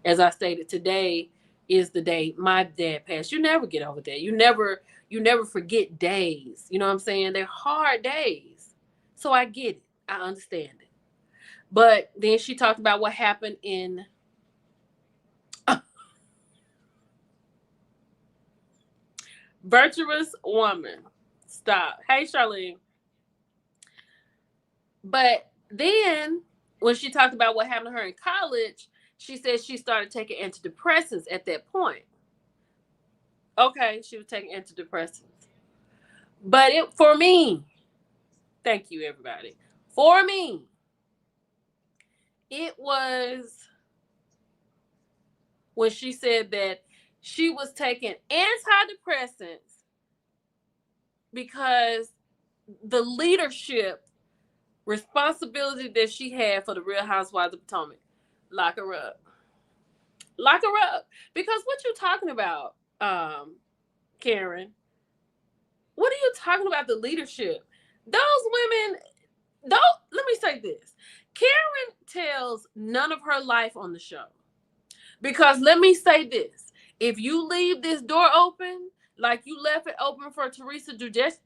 As I stated, today is the day my dad passed. You never get over that. You never forget days. You know what I'm saying? They're hard days. So I get it. I understand it. But then she talked about what happened in Virtuous Woman. Stop. Hey, Charlene. But then when she talked about what happened to her in college, she said she started taking antidepressants at that point. Okay, she was taking antidepressants. But for me, thank you everybody. For me, it was when she said that she was taking antidepressants because the leadership responsibility that she had for the Real Housewives of Potomac. Lock her up. Lock her up. Because what you talking about, Karen? What are you talking about the leadership? Those women, don't, let me say this. Karen tells none of her life on the show. Because let me say this. If you leave this door open, like you left it open for Teresa Giudice,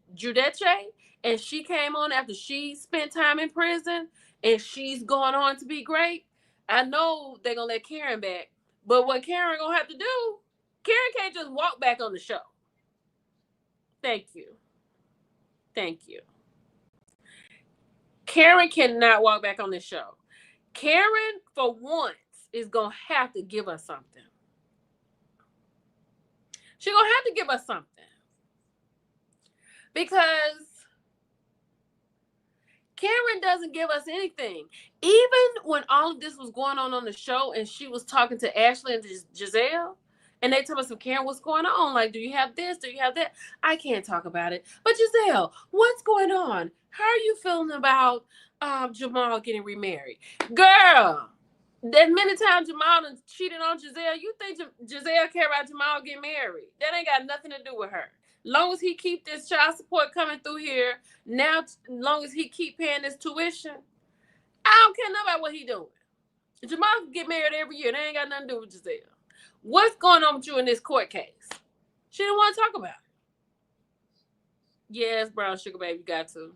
and she came on after she spent time in prison, and she's going on to be great, I know they're going to let Karen back. But what Karen going to have to do, Karen can't just walk back on the show. Thank you. Thank you. Karen cannot walk back on this show. Karen, for once, is going to have to give us something. She's going to have to give us something. Because Karen doesn't give us anything. Even when all of this was going on the show and she was talking to Ashley and Giselle, and they told us, Karen, what's going on? Like, do you have this? Do you have that? I can't talk about it. But Giselle, what's going on? How are you feeling about Jamal getting remarried? Girl, that many times Jamal cheated on Giselle, you think Giselle care about Jamal getting married? That ain't got nothing to do with her. Long as he keep this child support coming through here, now, long as he keep paying this tuition, I don't care nothing about what he doing. Jamal can get married every year. They ain't got nothing to do with Giselle. What's going on with you in this court case? She didn't want to talk about it. Yes, brown sugar baby, you got to.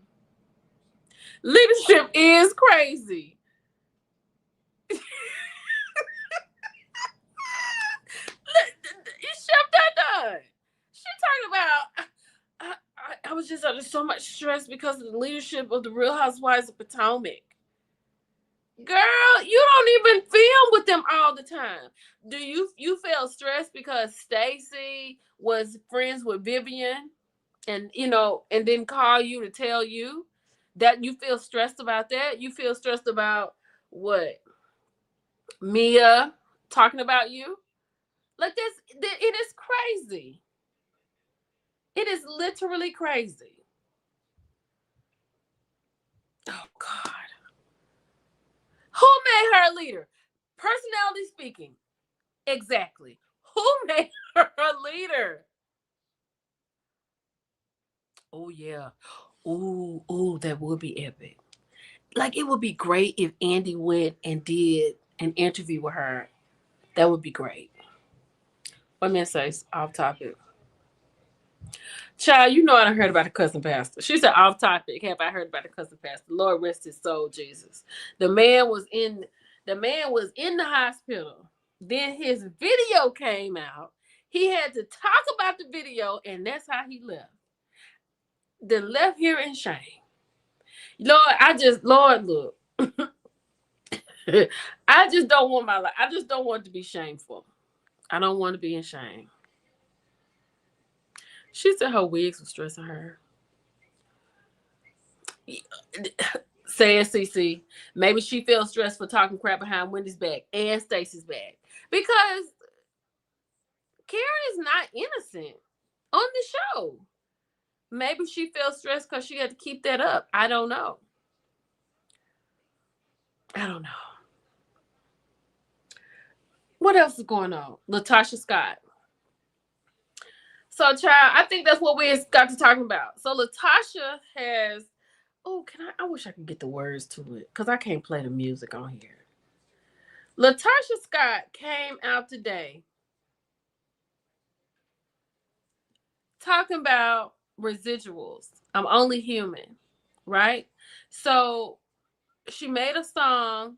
Leadership is crazy. Chef done. She talking about. I was just under so much stress because of the leadership of the Real Housewives of Potomac. Girl, you don't even film with them all the time. Do you feel stressed because Stacy was friends with Vivian, and and didn't call you to tell you that you feel stressed about that? You feel stressed about what? Mia talking about you? Like this, it is crazy. It is literally crazy. Oh God. Who made her a leader? Personality speaking. Exactly. Who made her a leader? Oh yeah. Ooh, that would be epic. Like, it would be great if Andy went and did an interview with her. That would be great. Let me say off topic. Child, I done heard about the cousin pastor. She said off topic. Have I heard about the cousin pastor? Lord rest his soul, Jesus. The man was in the hospital. Then his video came out. He had to talk about the video, and that's how he left. Then left here in shame. Lord, look. I just don't want my life. I just don't want to be shameful. I don't want to be in shame. She said her wigs were stressing her. Saying CC, maybe she feels stressed for talking crap behind Wendy's back and Stacy's back because Karen is not innocent on the show. Maybe she feels stressed because she had to keep that up. I don't know. I don't know. What else is going on? Latasha Scott. So, child, I think that's what we got to talking about. So, Latasha has. Oh, can I? I wish I could get the words to it because I can't play the music on here. Latasha Scott came out today talking about residuals. I'm only human, right? So she made a song,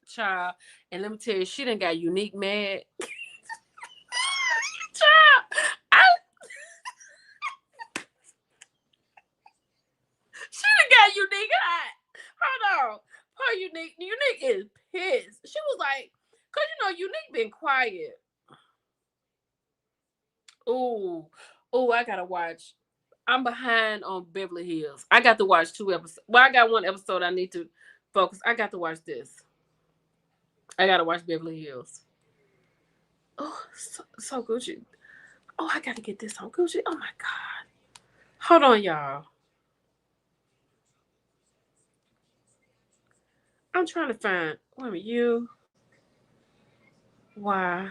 child, and let me tell you, she done got Unique mad. Child, I, she done got Unique hot. Hold on. Her Unique is pissed. She was like, cause Unique been quiet. Oh, I gotta watch. I'm behind on Beverly Hills. I got to watch 2 episodes. Well, I got 1 episode I need to focus. I got to watch this. I gotta watch Beverly Hills. Oh, so Gucci. Oh, I gotta get this on Gucci. Oh my God. Hold on, y'all. I'm trying to find. Wait a minute. Why?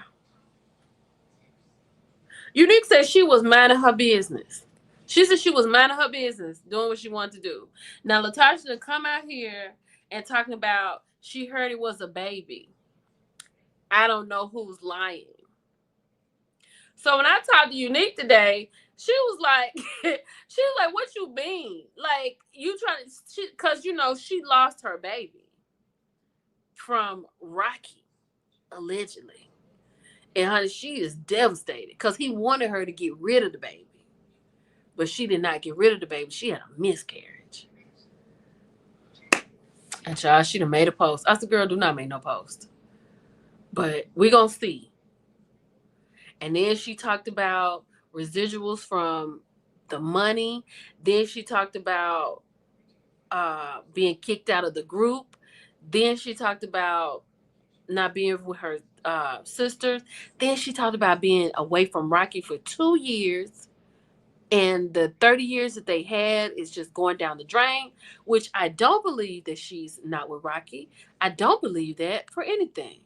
Unique said she was minding her business. She said she was minding her business, doing what she wanted to do. Now, Latasha come out here and talking about she heard it was a baby. I don't know who's lying. So when I talked to Unique today, she was like, what you mean? Like, you trying to, because she lost her baby from Rocky, allegedly. And honey, she is devastated because he wanted her to get rid of the baby. But she did not get rid of the baby. She had a miscarriage. And child, she done made a post. I said, girl, do not make no post. But we gonna see. And then she talked about residuals from the money. Then she talked about being kicked out of the group. Then she talked about not being with her sisters. Then she talked about being away from Rocky for 2 years. And the 30 years that they had is just going down the drain, which I don't believe that she's not with Rocky. I don't believe that for anything.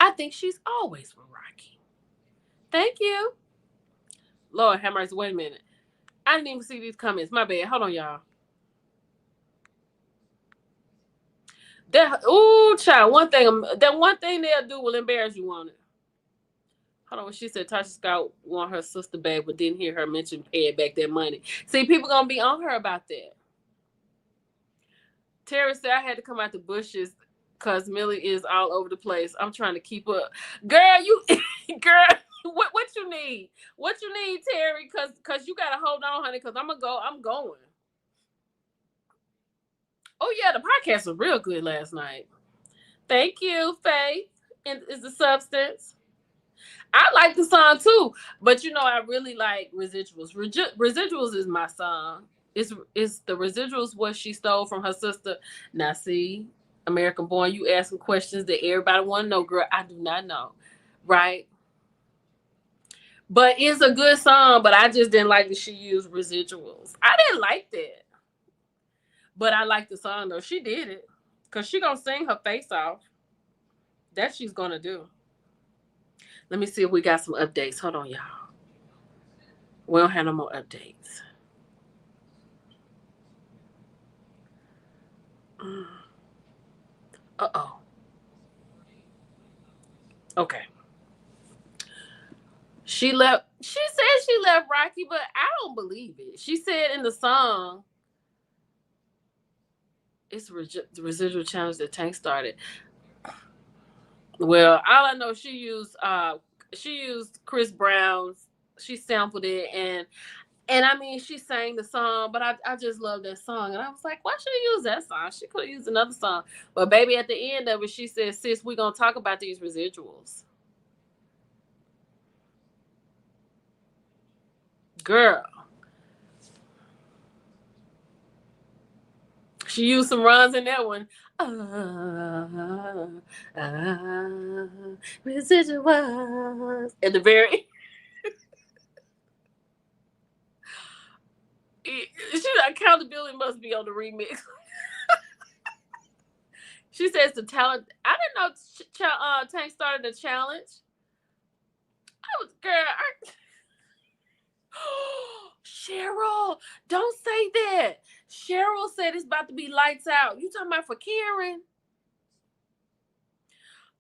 I think she's always with Rocky. Thank you. Lord have mercy. Wait a minute. I didn't even see these comments. My bad. Hold on, y'all. Child. That one thing they'll do will embarrass you on it. Hold on, she said Tasha Scott want her sister back, but didn't hear her mention paying back that money. See, people gonna be on her about that. Terry said I had to come out the bushes because Millie is all over the place. I'm trying to keep up. Girl, you girl, what you need? What you need, Terry? Cause you gotta hold on, honey, because I'm going. Oh yeah, the podcast was real good last night. Thank you, Faith. And is the substance. I like the song too, but you know I really like Residuals. Residuals is my song. It's the Residuals what she stole from her sister. Now see, American Born, you asking questions that everybody want to know, girl. I do not know, right? But it's a good song. But I just didn't like that she used Residuals. I didn't like that, but I like the song though. She did it because she gonna sing her face off. That she's gonna do. Let me see if we got some updates. Hold on, y'all. We don't have no more updates. Uh-oh. Okay. She left. She said she left Rocky, but I don't believe it. She said in the song, it's the residual challenge that Tank started. Well, all I know, she used Chris Brown's. She sampled it, and I mean, she sang the song, but I just love that song. And I was like, why should she use that song? She could have used another song. But baby, at the end of it, she said, sis, we're going to talk about these residuals. Girl. She used some runs in that one. Residuals. At the very she accountability must be on the remix. She says the talent. I didn't know Tank started the challenge. I was girl. Cheryl, don't say that. Cheryl said it's about to be lights out. You talking about for Karen?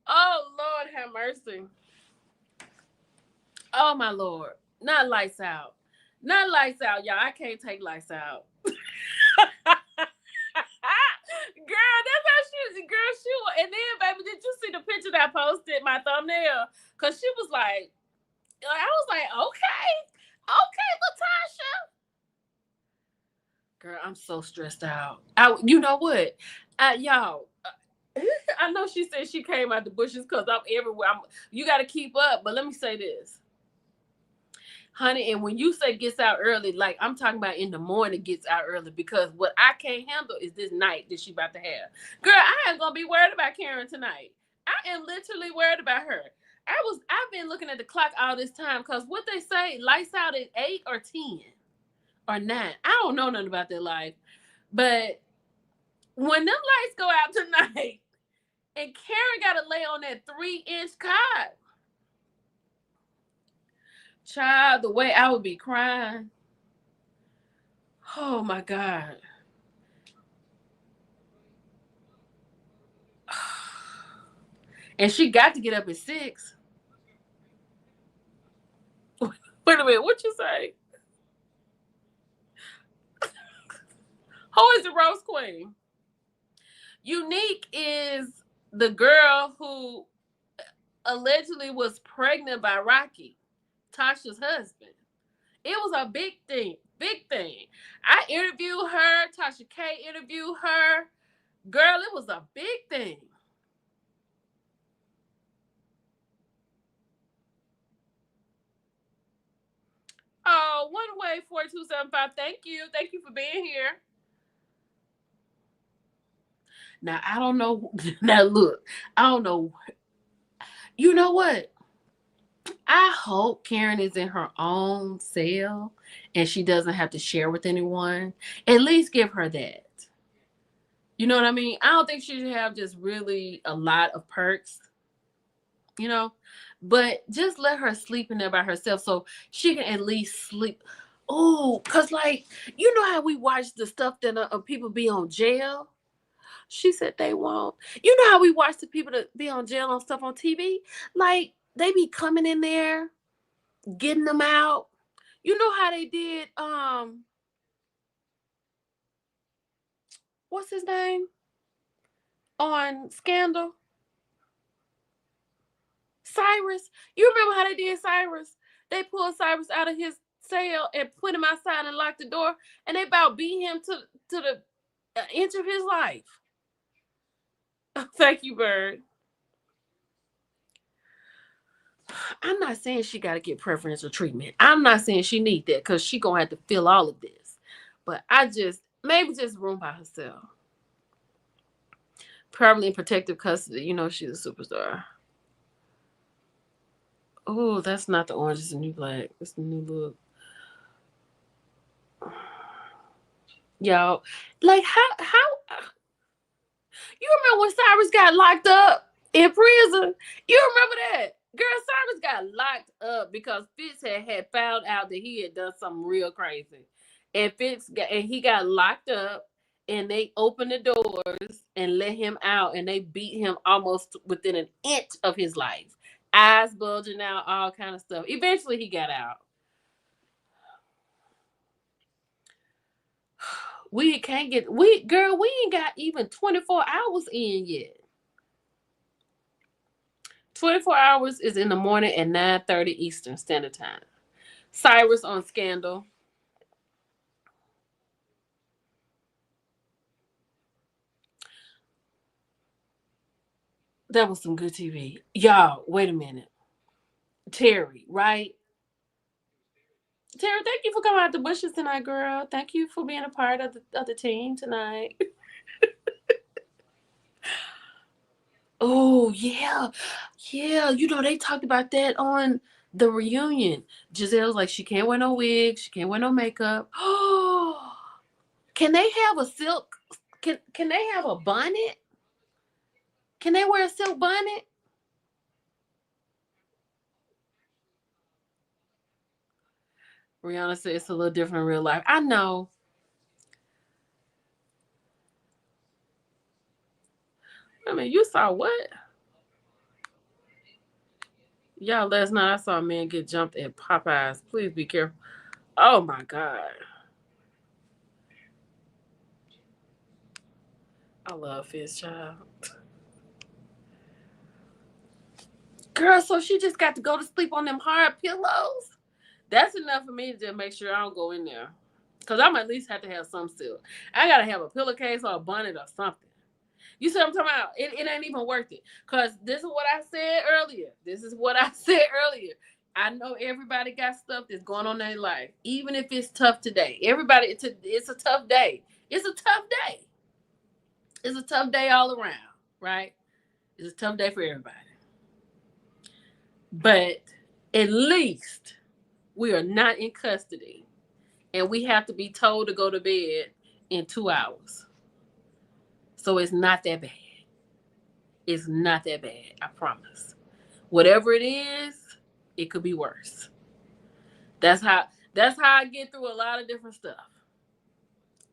Oh Lord, have mercy. Oh my Lord, not lights out. Not lights out, y'all. I can't take lights out. Girl, that's how she was. And then, baby, did you see the picture that I posted, my thumbnail? Because she was like, I was like, okay, Latasha. Girl, I'm so stressed out. You know what? Y'all, I know she said she came out the bushes because I'm everywhere. You got to keep up. But let me say this. Honey, and when you say gets out early, like I'm talking about in the morning gets out early, because what I can't handle is this night that she about to have. Girl, I ain't gonna be worried about Karen tonight. I am literally worried about her. I've been looking at the clock all this time because what they say, lights out at 8 or 10 or 9. I don't know nothing about their life. But when them lights go out tonight and Karen gotta lay on that 3-inch cot, child, the way I would be crying. Oh my God. And she got to get up at 6. Wait a minute, what you say? Who is the Rose Queen? Unique is the girl who allegedly was pregnant by Rocky, Tasha's husband. It was a big thing. I interviewed her. Tasha K interviewed her. Girl, it was a big thing. Oh, one way 4275. Thank you. Thank you for being here. Now I don't know. Now look, I don't know. You know what? I hope Karen is in her own cell and she doesn't have to share with anyone. At least give her that. You know what I mean? I don't think she should have just really a lot of perks, you know, but just let her sleep in there by herself so she can at least sleep. Oh, because like, you know how we watch the stuff that people be on jail? She said they won't. You know how we watch the people that be on jail on stuff on TV? Like, they be coming in there, getting them out. You know how they did what's his name on Scandal? Cyrus. You remember how they did Cyrus? They pulled Cyrus out of his cell and put him outside and locked the door, and they about beat him to the inch of his life. Thank you, Bird. I'm not saying she got to get preferential treatment. I'm not saying she need that because she gonna have to feel all of this. But I just maybe just room by herself, probably in protective custody. You know she's a superstar. Oh, that's not the orange. It's the new black. It's the new look. Y'all, like how you remember when Cyrus got locked up in prison? You remember that? Girl, Cyrus got locked up because Fitz had found out that he had done something real crazy. And he got locked up and they opened the doors and let him out and they beat him almost within an inch of his life. Eyes bulging out, all kind of stuff. Eventually he got out. We can't get we ain't got even 24 hours in yet. 24 hours is in the morning at 9:30 Eastern Standard Time. Cyrus on Scandal. That was some good TV. Y'all, wait a minute. Terry, right? Terry, thank you for coming out the bushes tonight, girl. Thank you for being a part of the team tonight. Oh, yeah. Yeah, you know, they talked about that on the reunion. Giselle's like, she can't wear no wig. She can't wear no makeup. Oh, can they have a silk? Can they have a bonnet? Can they wear a silk bonnet? Rihanna said it's a little different in real life. I know. I mean, you saw what? Y'all, last night I saw a man get jumped at Popeyes. Please be careful. Oh my God. I love Fizz Child. Girl, so she just got to go to sleep on them hard pillows? That's enough for me to just make sure I don't go in there. Because I'm at least have to have some silk. I got to have a pillowcase or a bonnet or something. You see what I'm talking about? It ain't even worth it. Because this is what I said earlier. I know everybody got stuff that's going on in their life, even if it's tough today. Everybody, it's a tough day. It's a tough day. It's a tough day all around, right? It's a tough day for everybody. But at least we are not in custody and we have to be told to go to bed in 2 hours. So it's not that bad. It's not that bad, I promise. Whatever it is, it could be worse. That's how I get through a lot of different stuff.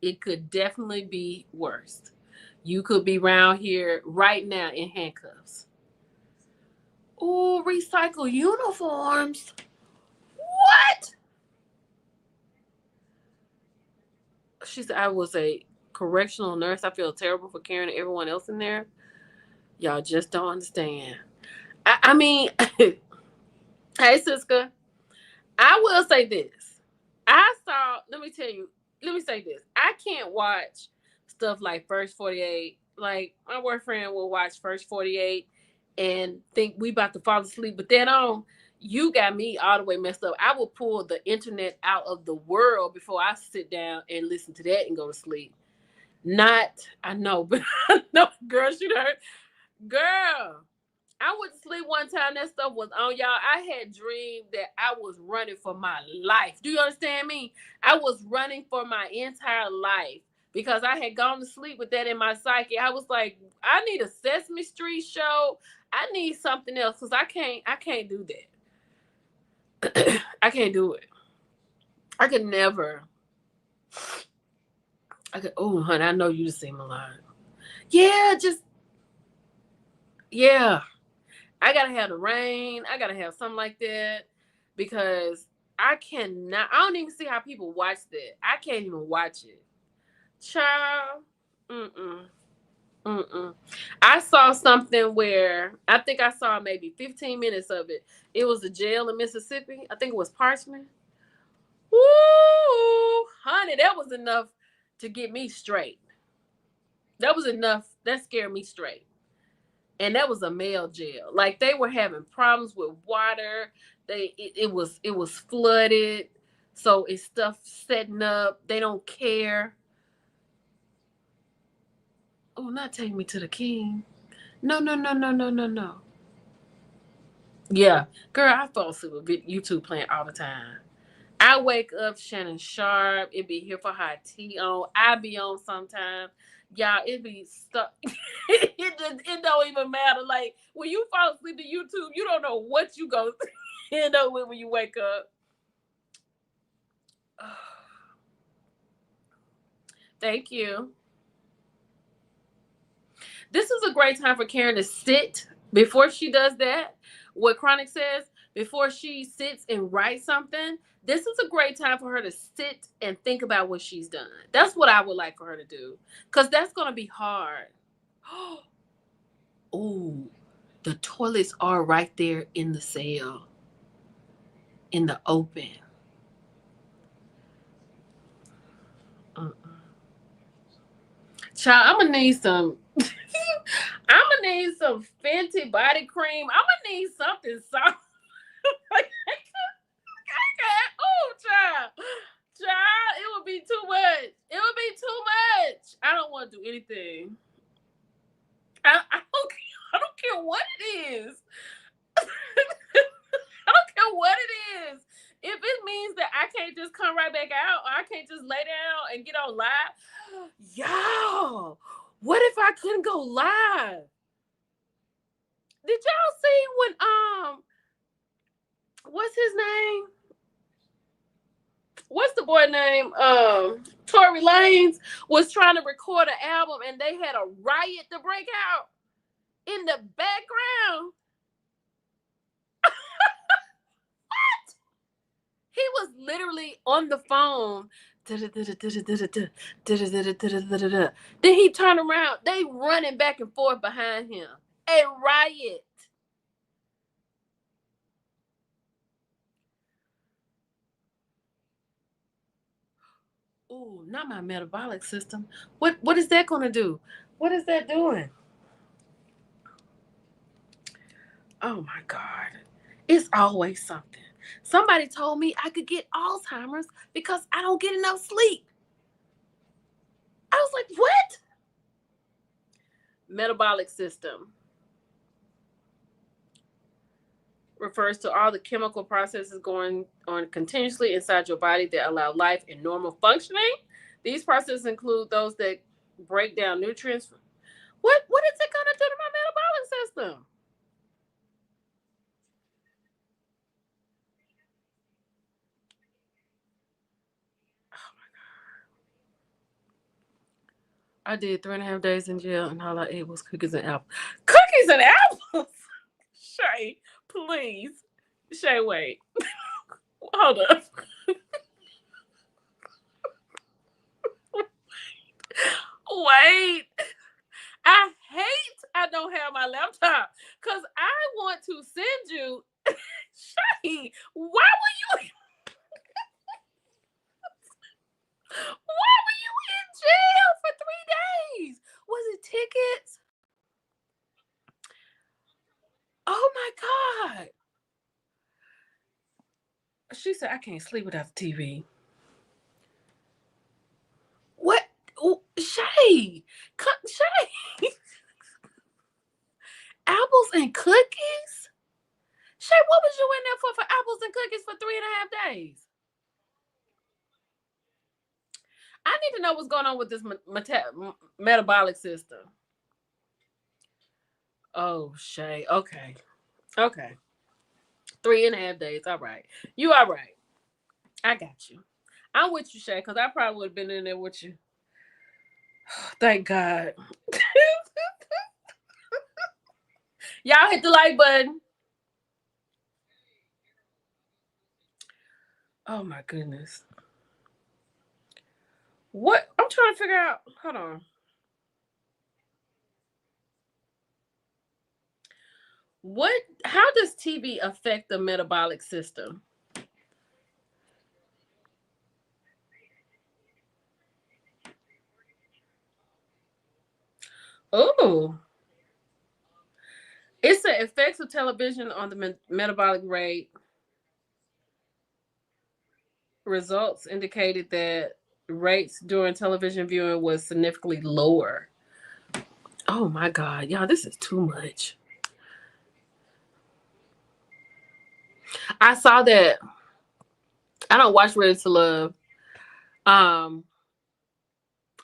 It could definitely be worse. You could be around here right now in handcuffs. Ooh, recycle uniforms. What? She said I was a correctional nurse. I feel terrible for carrying everyone else in there. Y'all just don't understand. I mean, hey, Siska, I will say this. Let me tell you, let me say this. I can't watch stuff like First 48. Like, my boyfriend will watch First 48 and think we about to fall asleep. But then you got me all the way messed up. I will pull the internet out of the world before I sit down and listen to that and go to sleep. I know, but I know, girl, she heard. Girl, I went to sleep one time. That stuff was on, y'all. I had dreamed that I was running for my life. Do you understand me? I was running for my entire life because I had gone to sleep with that in my psyche. I was like, I need a Sesame Street show. I need something else because I can't do that. I can't do it. I could never. Oh, honey, I know you seem alive. Yeah, just, yeah. I gotta have the rain. I gotta have something like that because I cannot. I don't even see how people watch that. I can't even watch it. Child, mm-mm, mm-mm. I saw something where I think I saw maybe 15 minutes of it. It was a jail in Mississippi. I think it was Parchment. Woo, honey, that was enough to get me straight. That was enough. That scared me straight. And that was a male jail. Like they were having problems with water. It was flooded. So it's stuff setting up. They don't care. Oh, not take me to the king. No, no, no, no, no, no, no. Yeah, girl, I fall asleep with YouTube playing all the time. I wake up Shannon Sharp. It be here for hot tea on. I be on sometimes. Y'all, it be stuck. It don't even matter. Like when you fall asleep to YouTube, you don't know what you go end up with when you wake up. Thank you. This is a great time for Karen to sit before she does that. What Chronic says, before she sits and writes something, this is a great time for her to sit and think about what she's done. That's what I would like for her to do. Because that's going to be hard. Oh, the toilets are right there in the cell, in the open. Uh-uh. Child, I'm going to need some. I'm gonna need some Fenty body cream. I'm gonna need something soft. Oh, child, child, it would be too much. It would be too much. I don't want to do anything. I don't care what it is. I don't care what it is. If it means that I can't just come right back out, or I can't just lay down and get on live, y'all. What if I couldn't go live? Did y'all see when what's his name? What's the boy name? Tory Lanez was trying to record an album and they had a riot to break out in the background. What? He was literally on the phone. Then he turned around. They running back and forth behind him. A riot. Oh, not my metabolic system. What is that going to do? What is that doing? Oh my God. It's always something. Somebody told me I could get Alzheimer's because I don't get enough sleep. I was like, what? Metabolic system refers to all the chemical processes going on continuously inside your body that allow life and normal functioning. These processes include those that break down nutrients. What is it going to do to my metabolic system? I did 3.5 days in jail, and all I ate was cookies and apples. Cookies and apples? Shay, please. Shay, wait. Hold up. Wait. I hate I don't have my laptop because I want to send you. Shay, why were you? Why were you in jail for 3 days? Was it tickets? Oh my God. She said, I can't sleep without the TV. What? Shay. Shay. Apples and cookies? Shay, what was you in there for apples and cookies for 3.5 days? I need to know what's going on with this metabolic system. Oh, Shay. Okay. Okay. 3.5 days. All right. You all right. I got you. I'm with you, Shay, because I probably would have been in there with you. Thank God. Y'all hit the like button. Oh my goodness. What? I'm trying to figure out. Hold on. What? How does TB affect the metabolic system? Oh, it's the effects of television on the metabolic rate. Results indicated that rates during television viewing was significantly lower. Oh my God, y'all, this is too much. I saw that. I don't watch Ready to Love. Um,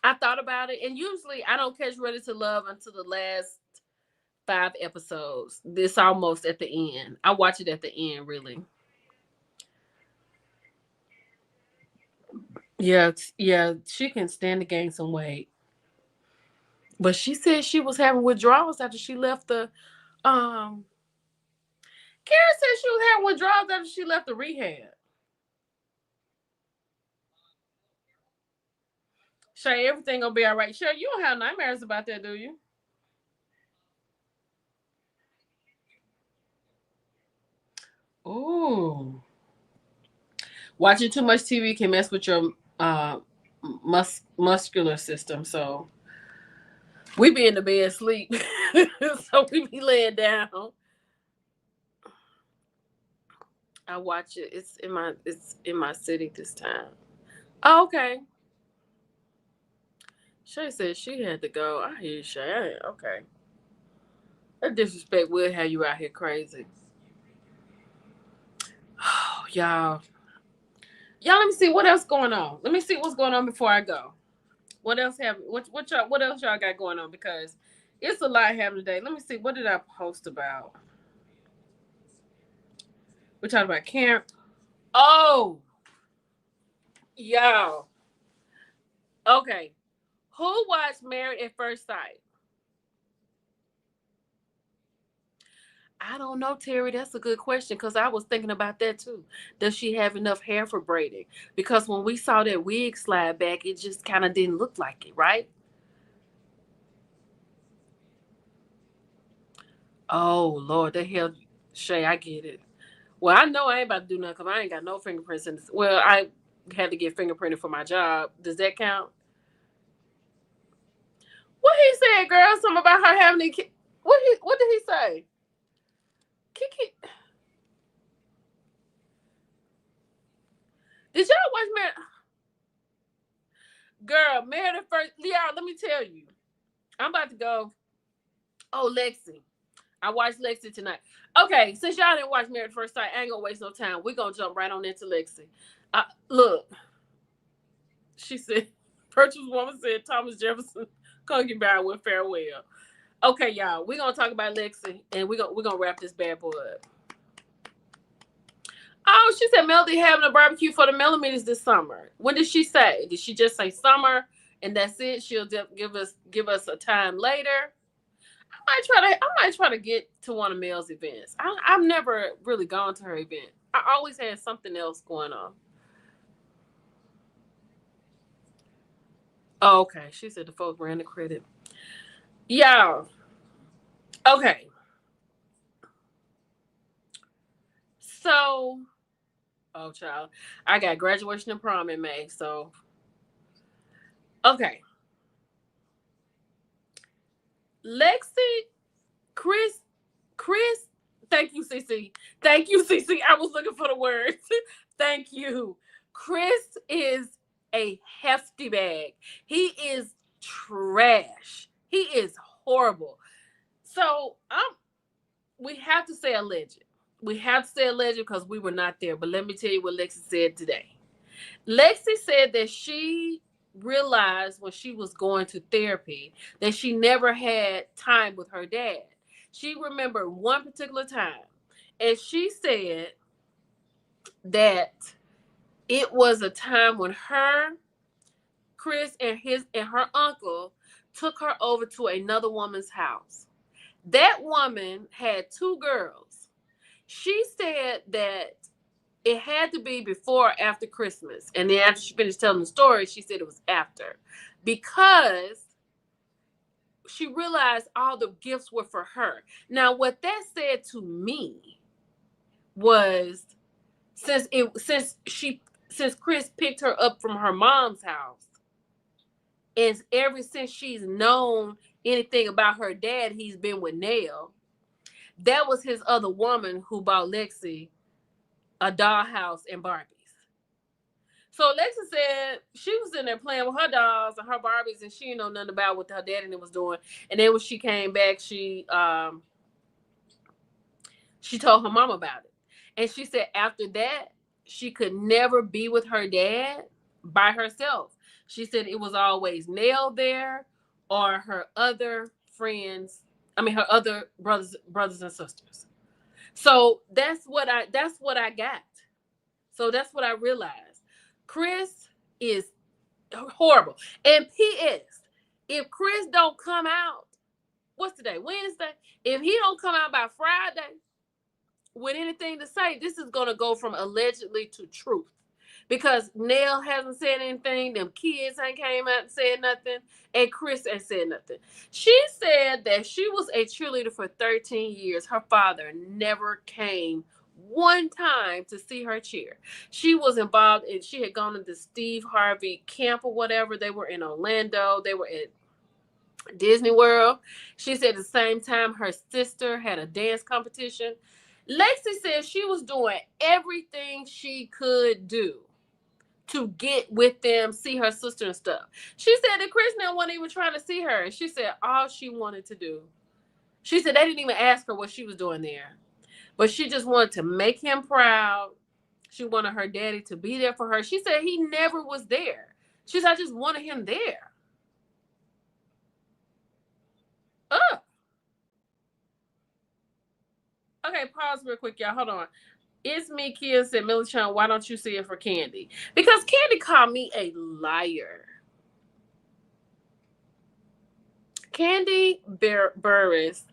I thought about it, and usually I don't catch Ready to Love until the last 5 episodes. This almost at the end. I watch it at the end, really. Yeah, yeah, she can stand to gain some weight. But she said she was having withdrawals after she left the Karen said she was having withdrawals after she left the rehab. Shay, everything gonna be all right. Shay, you don't have nightmares about that, do you? Ooh. Watching too much TV can mess with your muscular system. So we be in the bed sleep. So we be laying down. I watch it. It's in my city this time. Oh, okay. Shay said she had to go. I hear you, Shay. Okay. That disrespect will have you out here crazy. Oh, y'all. Y'all, let me see what else going on. Let me see what's going on before I go. What else y'all got going on? Because it's a lot happening today. Let me see. What did I post about? We talked about camp. Oh, y'all. Okay. Who watched Married at First Sight? I don't know, Terry. That's a good question because I was thinking about that too. Does she have enough hair for braiding? Because when we saw that wig slide back, it just kind of didn't look like it, right? Oh Lord, the hell, Shay, I get it. Well, I know I ain't about to do nothing because I ain't got no fingerprints in this. Well, I had to get fingerprinted for my job. Does that count? What he said, girl? Something about her having a kid. What did he say? Kiki, did y'all watch Married? Girl, Married at First. Y'all, let me tell you. I'm about to go. Oh, Lexi. I watched Lexi tonight. Okay, since y'all didn't watch Married at First Sight, I ain't gonna waste no time. We're gonna jump right on into Lexi. Look, she said, Purchase woman said Thomas Jefferson concubine went farewell. Okay, y'all, we're gonna talk about Lexi and we're gonna wrap this bad boy up. Oh, she said Melody having a barbecue for the millimeters this summer. When did she say? Did she just say summer and that's it? She'll give us a time later. I might try to get to one of Mel's events. I've never really gone to her event. I always had something else going on. Oh, okay. She said the folks ran the credit. Yeah. Okay. So, oh child, I got graduation and prom in May. So, okay. Lexi, Chris, Chris. Thank you, CC. Thank you, CC. I was looking for the words. Thank you. Chris is a hefty bag. He is trash. He is horrible. So we have to say alleged. We have to say alleged because we were not there. But let me tell you what Lexi said today. Lexi said that she realized when she was going to therapy that she never had time with her dad. She remembered one particular time, and she said that it was a time when her, Chris, and her uncle took her over to another woman's house. That woman had 2 girls. She said that it had to be before or after Christmas. And then after she finished telling the story, she said it was after. Because she realized all the gifts were for her. Now, what that said to me was since Chris picked her up from her mom's house, and ever since she's known anything about her dad, he's been with Nell. That was his other woman who bought Lexi a dollhouse and Barbies. So Lexi said she was in there playing with her dolls and her Barbies, and she didn't know nothing about what her daddy was doing. And then when she came back, she told her mom about it. And she said after that, she could never be with her dad by herself. She said it was always Nell there or her other friends. I mean, her other brothers and sisters. So that's what I got. So that's what I realized. Chris is horrible. And P.S. If Chris don't come out, what's today? Wednesday. If he don't come out by Friday with anything to say, this is gonna go from allegedly to truth. Because Nell hasn't said anything, them kids ain't came out and said nothing, and Chris ain't said nothing. She said that she was a cheerleader for 13 years. Her father never came one time to see her cheer. She was involved and she had gone to the Steve Harvey camp or whatever. They were in Orlando. They were at Disney World. She said at the same time her sister had a dance competition. Lexi said she was doing everything she could do to get with them, see her sister and stuff. She said that Chris now wasn't even trying to see her. And she said all she wanted to do. She said they didn't even ask her what she was doing there. But she just wanted to make him proud. She wanted her daddy to be there for her. She said he never was there. She said, I just wanted him there. Okay, pause real quick, y'all. Hold on. It's me, Kia said, Millie Chan, why don't you see it for Candy? Because Candy called me a liar. Candy Burris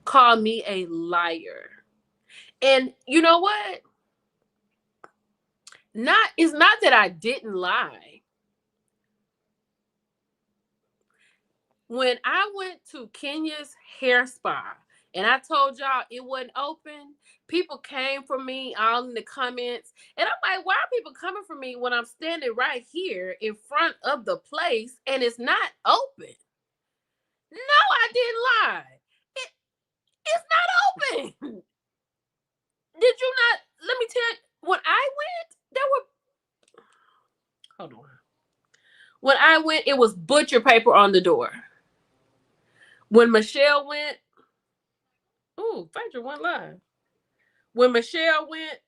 called me a liar. And you know what? It's not that I didn't lie. When I went to Kenya's hair spa and I told y'all it wasn't open, people came for me all in the comments. And I'm like, why are people coming for me when I'm standing right here in front of the place and it's not open? No, I didn't lie. It's not open. Did you not? Let me tell you, when I went, there were. Hold on. When I went, it was butcher paper on the door. When Michelle went, ooh, Phaedra went live. When Michelle went,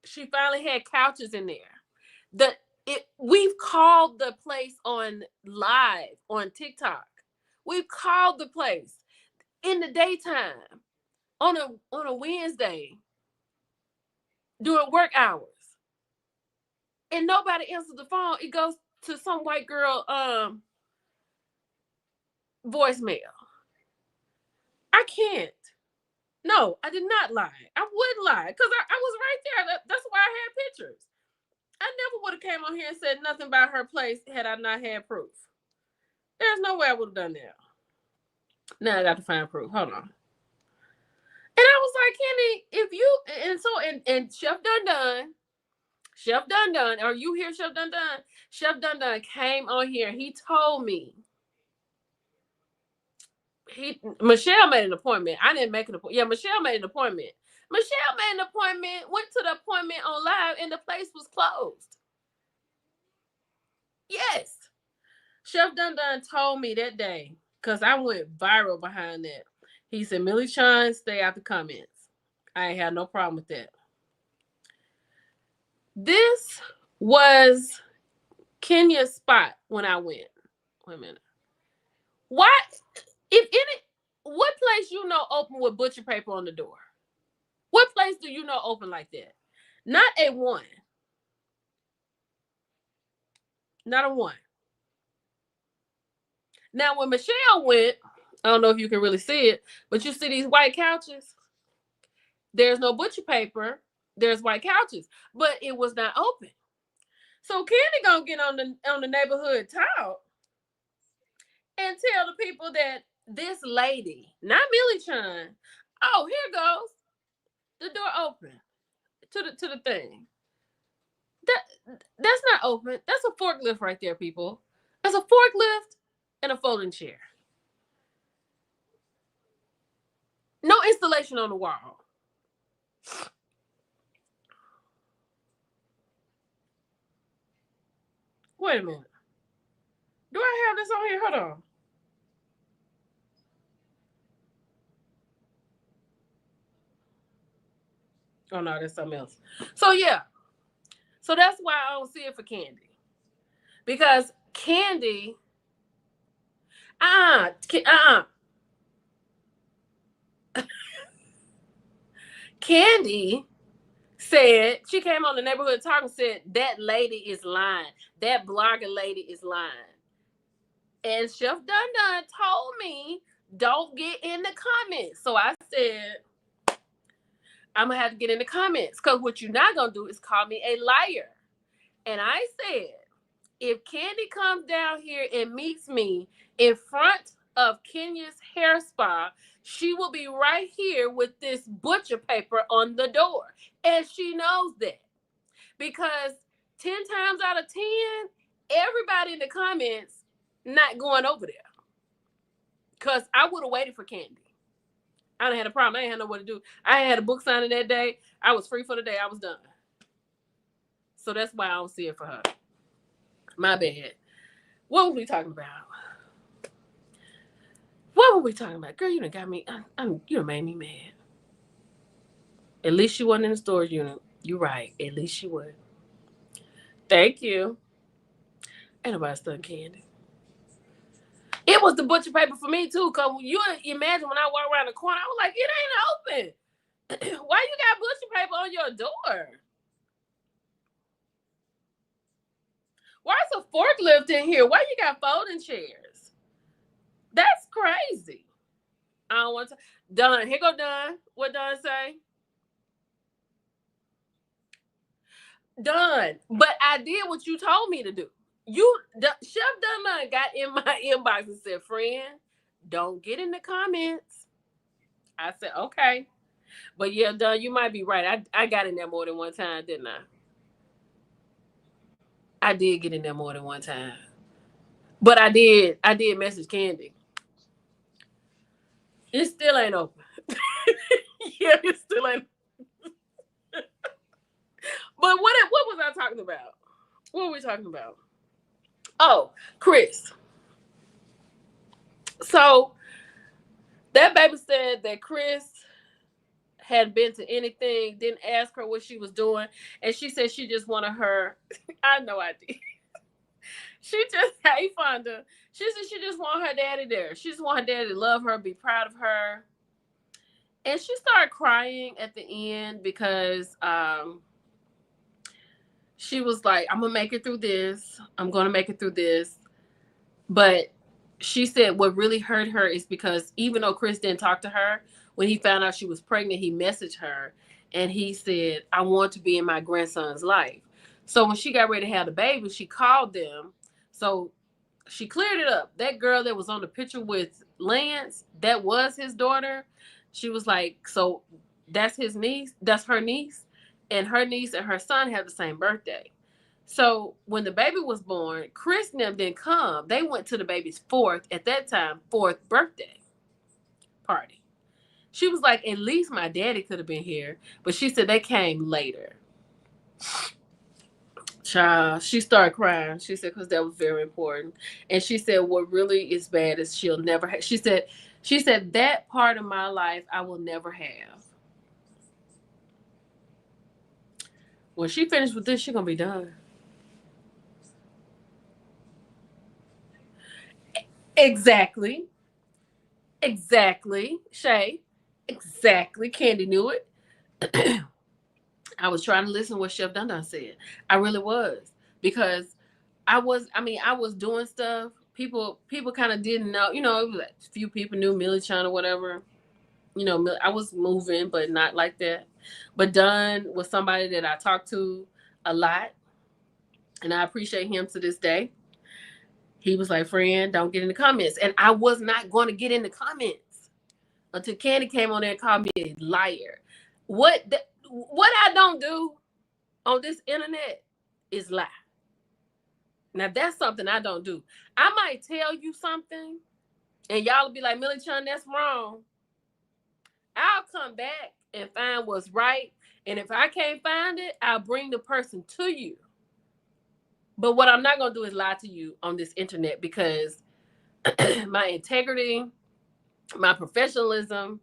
she finally had couches in there. We've called the place on live on TikTok. We've called the place in the daytime on a Wednesday during work hours. And nobody answers the phone. It goes to some white girl voicemail. I can't. No, I did not lie. I wouldn't lie because I was right there. That's why I had pictures. I never would have came on here and said nothing about her place had I not had proof. There's no way I would have done that. Now I got to find proof. Hold on. And I was like, Kenny, if you and Chef Dun Dun, are you here, Chef Dun Dun? Chef Dun Dun came on here. He told me. Michelle made an appointment. I didn't make an appointment. Yeah, Michelle made an appointment. Michelle made an appointment, went to the appointment on live, and the place was closed. Yes. Chef Dun Dun told me that day, because I went viral behind that. He said, Millie Chan, stay out the comments. I ain't had no problem with that. This was Kenya's spot when I went. Wait a minute. What? What place you know open with butcher paper on the door? What place do you know open like that? Not a one. Not a one. Now, when Michelle went, I don't know if you can really see it, but you see these white couches. There's no butcher paper. There's white couches, but it was not open. So Candy gonna get on the neighborhood talk and tell the people that this lady, not Millie Chun, oh, here goes the door open to the thing. That's not open. That's a forklift right there, people. That's a forklift and a folding chair. No installation on the wall. Wait a minute. Do I have this on here? Hold on. Oh no, that's something else. So yeah. So that's why I don't see it for Candy. Because Candy, uh uh Candy said, she came on the neighborhood talk and said that lady is lying. That blogger lady is lying. And Chef Dun Dun told me, don't get in the comments. So I said, I'm gonna have to get in the comments, because what you're not gonna do is call me a liar. And I said, if Candy comes down here and meets me in front of Kenya's hair spa, she will be right here with this butcher paper on the door. And she knows that. Because 10 times out of 10, everybody in the comments not going over there. Because I would have waited for Candy. I done had a problem. I ain't had nowhere to do. I had a book signing that day. I was free for the day. I was done. So that's why I don't see it for her. My bad. What were we talking about? What were we talking about? Girl, you done got me. You done made me mad. At least she wasn't in the storage unit. You're right. At least she was. Thank you. Ain't nobody stuck Candy. It was the butcher paper for me too. Cause you imagine when I walk around the corner, I was like, it ain't open. Why you got butcher paper on your door? Why is a forklift in here? Why you got folding chairs? That's crazy. I don't want to. Don, here go Don. What Don say? Don, but I did what you told me to do. Chef Dunn got in my inbox and said, friend, don't get in the comments. I said, okay. But yeah, Don, you might be right. I got in there more than one time, didn't I? I did get in there more than one time. But I did message Candy. It still ain't open. Yeah, it still ain't. But what was I talking about? What were we talking about? Oh, Chris. So that baby said that Chris hadn't been to anything, didn't ask her what she was doing, and she said she just wanted her. I know I did. She just, hey Fonda, she said she just want her daddy there. She just want her daddy to love her, be proud of her. And she started crying at the end because she was like, I'm gonna make it through this. I'm gonna make it through this. But she said what really hurt her is because even though Chris didn't talk to her, when he found out she was pregnant, he messaged her and he said, I want to be in my grandson's life. So when she got ready to have the baby, she called them. So she cleared it up. That girl that was on the picture with Lance, that was his daughter. She was like, so that's his niece, that's her niece, and her niece and her son have the same birthday. So when the baby was born, Chris and them didn't come. They went to the baby's fourth birthday party. She was like, at least my daddy could have been here. But she said they came later. Child, she started crying. She said, because that was very important. And she said, what really is bad is she'll never have. She said, that part of my life I will never have. When she finished with this, she's going to be done. Exactly. Exactly. Shay. Exactly. Candy knew it. I was trying to listen to what Chef Dun Dun said. I really was. Because I was doing stuff people kind of didn't know. You know, it was like a few people knew Millie Chan or whatever. You know, I was moving, but not like that. But Dunn was somebody that I talked to a lot, and I appreciate him to this day. He was like, "Friend, don't get in the comments," and I was not going to get in the comments until Candy came on there and called me a liar. What I don't do on this internet is lie. Now that's something I don't do. I might tell you something, and y'all will be like, "Millie Chun, that's wrong." I'll come back and find what's right, and if I can't find it, I'll bring the person to you. But what I'm not gonna do is lie to you on this internet, because my integrity, my professionalism,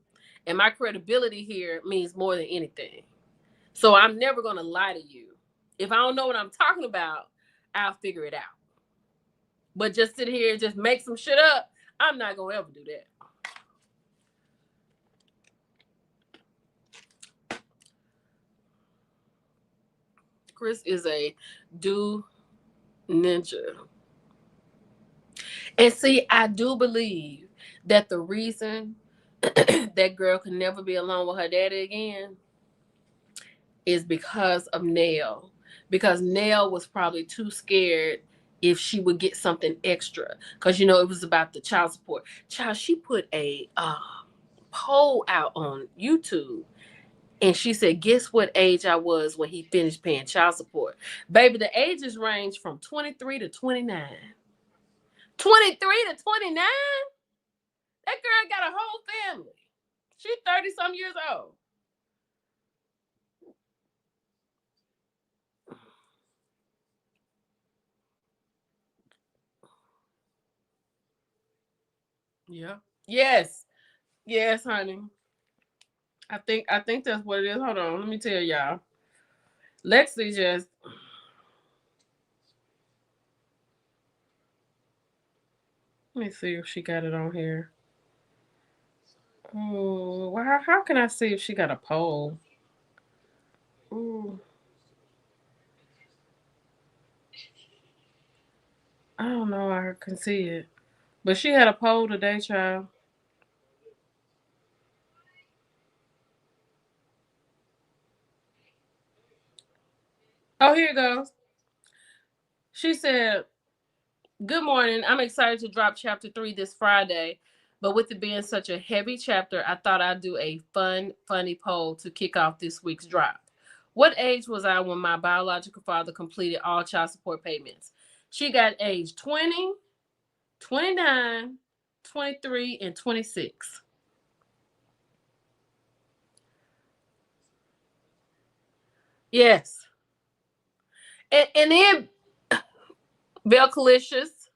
and my credibility here means more than anything. So I'm never gonna lie to you. If I don't know what I'm talking about, I'll figure it out. But just sit here and just make some shit up, I'm not gonna ever do that. Chris is a do ninja. And see, I do believe that the reason that girl can never be alone with her daddy again is because of Nell. Because Nell was probably too scared if she would get something extra. Because, you know, it was about the child support. Child, she put a poll out on YouTube. And she said, guess what age I was when he finished paying child support? Baby, the ages range from 23 to 29. 23 to 29? That girl got a whole family. She's 30-some years old. Yeah. Yes. Yes, honey. I think that's what it is. Hold on. Let me tell y'all. Lexi just let me see if she got it on here. Oh, well, how can I see if she got a poll? Ooh, I don't know. I can see it. But she had a poll today, child. Oh, here it goes. She said, good morning. I'm excited to drop chapter 3 this Friday. But with it being such a heavy chapter, I thought I'd do a funny poll to kick off this week's drop. What age was I when my biological father completed all child support payments? She got age 20, 29, 23, and 26. Yes. And then Belle Colicious,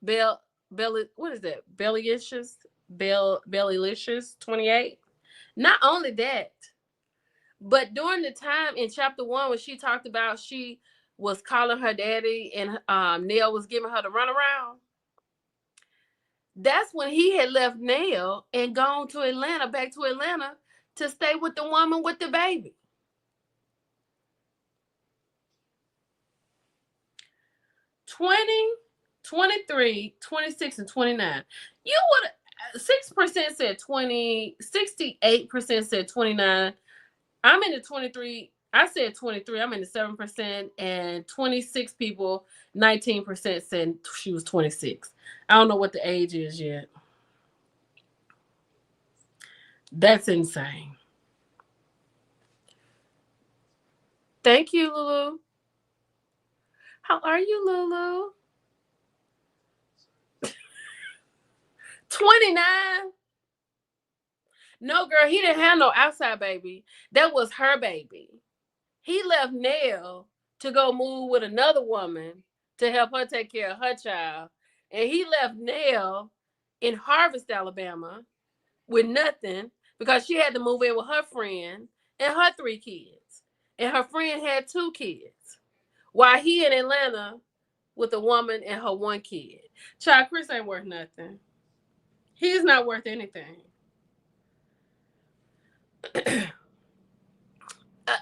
Belle, what is that? Bellylicious, Bellylicious, 28. Not only that, but during the time in chapter 1 when she talked about she was calling her daddy and Nell was giving her the runaround, that's when he had left Nell and gone to Atlanta, back to Atlanta, to stay with the woman with the baby. 20, 23, 26, and 29. You would 6% said 20, 68% said 29. I'm in the 23. I said 23. I'm in the 7%, and 26 people, 19% said she was 26. I don't know what the age is yet. That's insane. Thank you, Lulu. How are you, Lulu? 29? No, girl, he didn't have no outside baby. That was her baby. He left Nell to go move with another woman to help her take care of her child. And he left Nell in Harvest, Alabama with nothing because she had to move in with her friend and her 3 kids. And her friend had 2 kids. While he in Atlanta with a woman and her 1 kid. Child, Chris ain't worth nothing. He's not worth anything.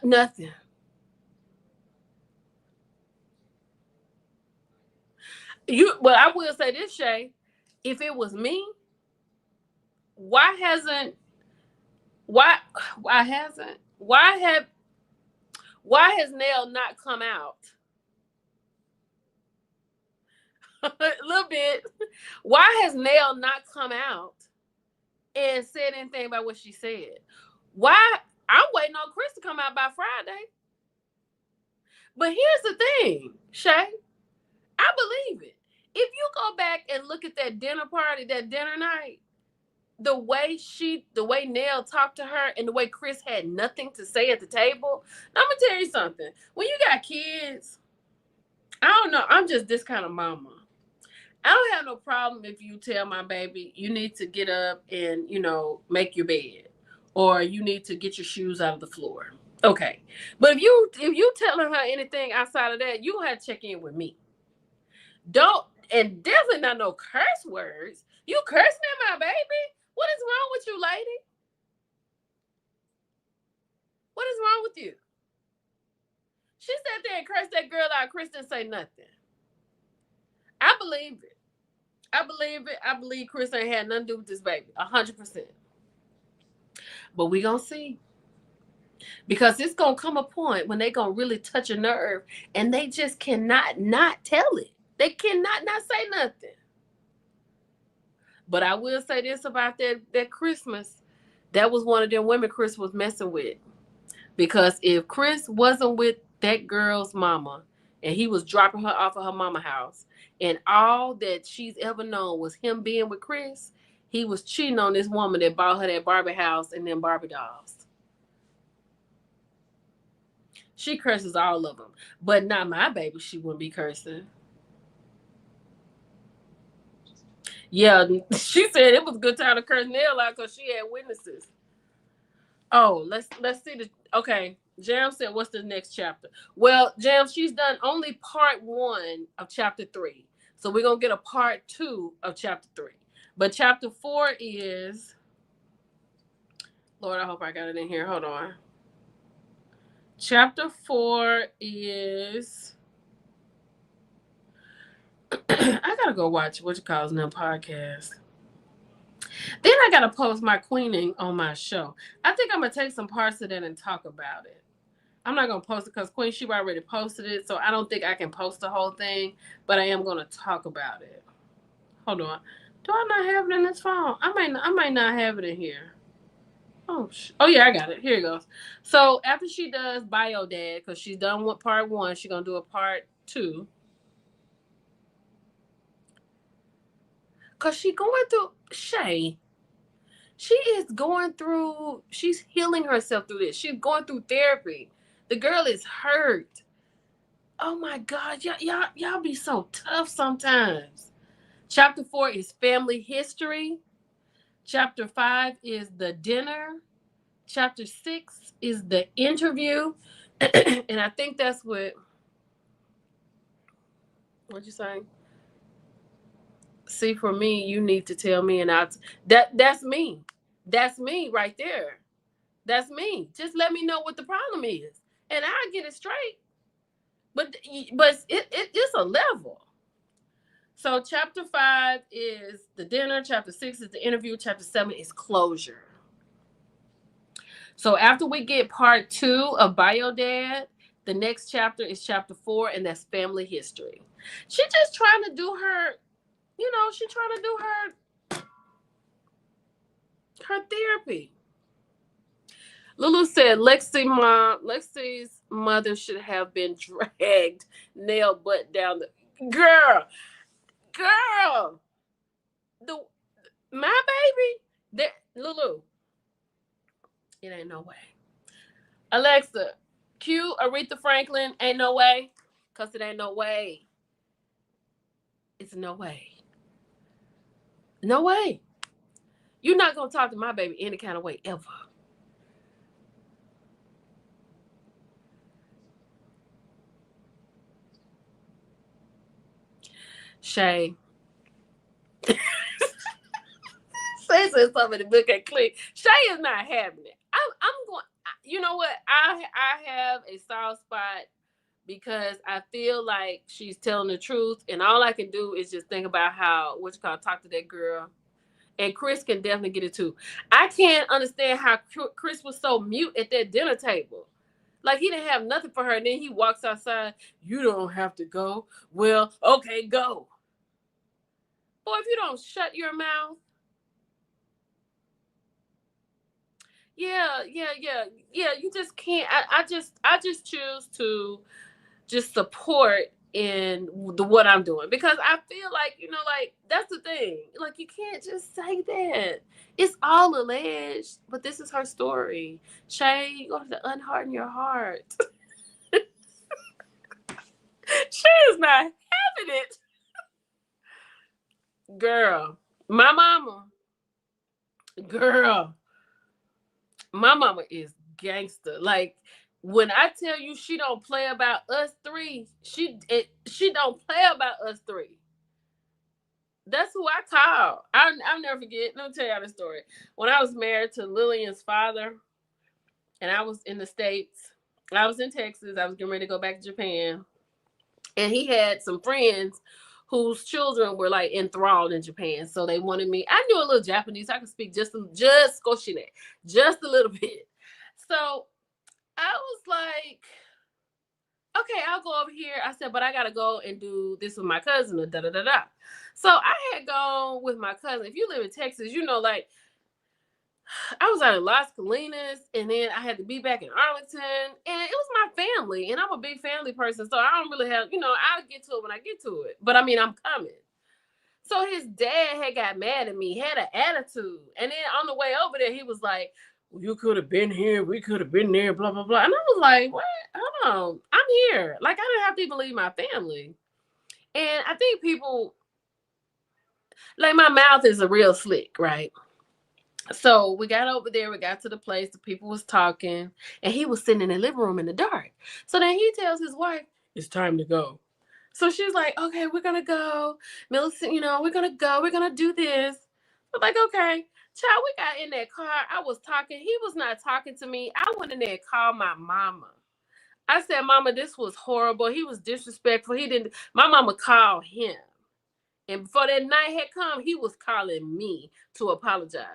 Nothing. Well, I will say this, Shay. If it was me, why hasn't why why hasn't why has Nell not come out a little bit? Why has Nell not come out and said anything about what she said? Why? I'm waiting on Chris to come out by Friday. But here's the thing, Shay. I believe it. If you go back and look at that dinner party, that dinner night, the way Nell talked to her and the way Chris had nothing to say at the table. I'm gonna tell you something. When you got kids, I don't know. I'm just this kind of mama. I don't have no problem if you tell my baby you need to get up and make your bed, or you need to get your shoes out of the floor. Okay, but if you telling her anything outside of that, you have to check in with me. Don't, and definitely not no curse words. You cursing at my baby? What is wrong with you, lady? What is wrong with you? She sat there and cursed that girl out. Chris didn't say nothing. I believe it. I believe it. I believe Chris ain't had nothing to do with this baby. 100%. But we gonna see. Because it's gonna come a point when they gonna really touch a nerve and they just cannot not tell it. They cannot not say nothing. But I will say this about that Christmas. That was one of them women Chris was messing with. Because if Chris wasn't with that girl's mama and he was dropping her off at her mama house and all that she's ever known was him being with Chris, he was cheating on this woman that bought her that Barbie house and them Barbie dolls. She curses all of them. But not my baby, she wouldn't be cursing. Yeah, she said it was a good time to curse Nell out because she had witnesses. Oh, let's see the okay. Jam said, "What's the next chapter?" Well, Jam, she's done only part 1 of chapter 3, so we're gonna get a part 2 of chapter 3. But chapter 4 is, Lord, I hope I got it in here. Hold on. Chapter 4 is. I gotta go watch what you calls them podcast. Then I gotta post my queening on my show. I think I'm gonna take some parts of that and talk about it. I'm not gonna post it because Queen Sheba already posted it, so I don't think I can post the whole thing. But I am gonna talk about it. Hold on. Do I not have it in this phone? I might not have it in here. Oh yeah, I got it. Here it goes. So after she does Bio Dad, because she's done with part 1, she's gonna do a part 2. Cause she going through Shay. She is going through. She's healing herself through this. She's going through therapy. The girl is hurt. Oh my God, y'all be so tough sometimes. Chapter 4 is family history. Chapter 5 is the dinner. Chapter 6 is the interview. And I think that's what'd you say? See, for me, you need to tell me, and that's me. That's me right there. That's me. Just let me know what the problem is, and I'll get it straight. But it's a level. So chapter 5 is the dinner. Chapter 6 is the interview. Chapter 7 is closure. So after we get part 2 of Bio Dad, the next chapter is chapter 4, and that's family history. She just trying to do her, she's trying to do her therapy. Lulu said Lexi's mother should have been dragged nail butt down the girl. My baby. That Lulu. It ain't no way. Alexa, cue Aretha Franklin. Ain't no way. Cause it ain't no way. It's no way. No way. You're not gonna talk to my baby any kind of way ever. Shay. Shay said something in the book and click. Shay is not having it. I'm going. You know what? I have a soft spot because I feel like she's telling the truth, and all I can do is just think about how talk to that girl, and Chris can definitely get it too. I can't understand how Chris was so mute at that dinner table. Like he didn't have nothing for her, and then he walks outside. You don't have to go. Well, okay, go. Boy, if you don't shut your mouth, yeah, you just can't. I just choose to just support in what I'm doing, because I feel like, like that's the thing. Like you can't just say that. It's all alleged, but this is her story. Shay, you have to unharden your heart. She is not having it. Girl, my mama, girl, my mama is gangster. Like when I tell you she don't play about us three, she don't play about us three. That's who I call. I'll never forget. Let me tell y'all the story. When I was married to Lillian's father, and I was in the States, I was in Texas. I was getting ready to go back to Japan, and he had some friends whose children were like enthralled in Japan. So they wanted me. I knew a little Japanese. I could speak just Koshine, just a little bit. So I was like, okay, I'll go over here. I said, but I gotta go and do this with my cousin. Da da da da. So I had gone with my cousin. If you live in Texas, like I was out in Las Colinas, and then I had to be back in Arlington, and it was my family, and I'm a big family person, so I don't really have, I'll get to it when I get to it. But I mean, I'm coming. So his dad had got mad at me, had an attitude, and then on the way over there, he was like, well, you could have been here, we could have been there, blah blah blah. And I was like, what? Hold on, I'm here. Like I didn't have to even leave my family. And I think people, like, my mouth is a real slick, right? So we got over there, we got to the place, the people was talking, and he was sitting in the living room in the dark. So then he tells his wife, it's time to go. So she's like, okay, we're gonna go. Millicent, we're gonna go, we're gonna do this. I'm like, okay. Child, we got in that car. I was talking. He was not talking to me. I went in there and called my mama. I said, Mama, this was horrible. He was disrespectful. He didn't, my mama called him. And before that night had come, he was calling me to apologize.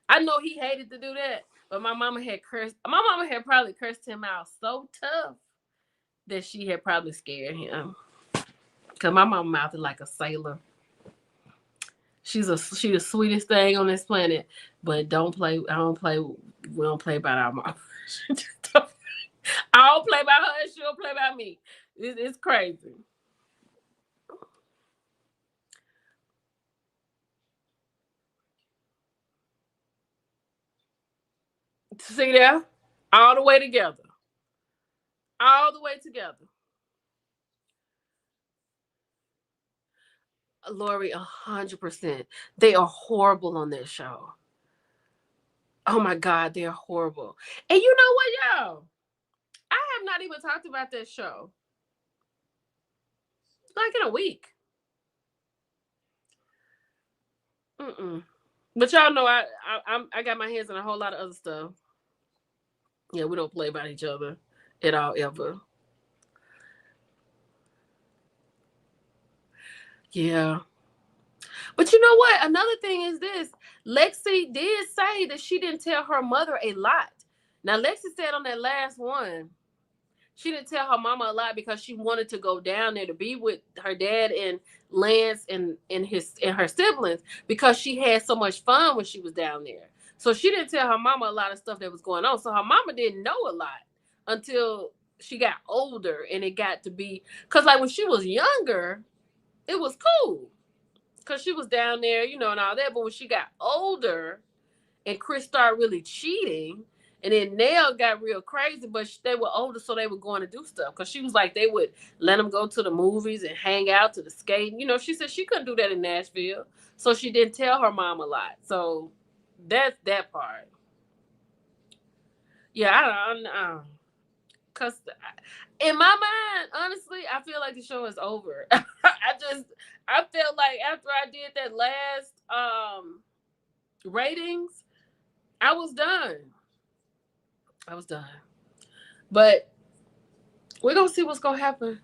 I know he hated to do that, but my mama had cursed. My mama had probably cursed him out so tough that she had probably scared him. Cause my mama mouth is like a sailor. She the sweetest thing on this planet, but don't play. I don't play. We don't play about our mom. I don't play about her, and she don't play about me. It's crazy. See there, all the way together, all the way together. Lori, 100%. They are horrible on that show. Oh my God, they're horrible. And you know what, y'all? I have not even talked about that show like in a week. Mm-mm. But y'all know I got my hands on a whole lot of other stuff. Yeah, we don't play about each other at all ever. Yeah. But you know what? Another thing is this. Lexi did say that she didn't tell her mother a lot. Now Lexi said on that last one, she didn't tell her mama a lot because she wanted to go down there to be with her dad and Lance and her siblings, because she had so much fun when she was down there. So she didn't tell her mama a lot of stuff that was going on. So her mama didn't know a lot until she got older, and it got to be, because like when she was younger, it was cool because she was down there, and all that. But when she got older, and Chris started really cheating, and then Nell got real crazy, but they were older, so they were going to do stuff. Because she was like, they would let them go to the movies and hang out to the skating. She said she couldn't do that in Nashville, so she didn't tell her mom a lot. So that's that part. Yeah, I don't know. Because in my mind, honestly, I feel like the show is over. I felt like after I did that last ratings, I was done. I was done. But We're gonna see what's gonna happen.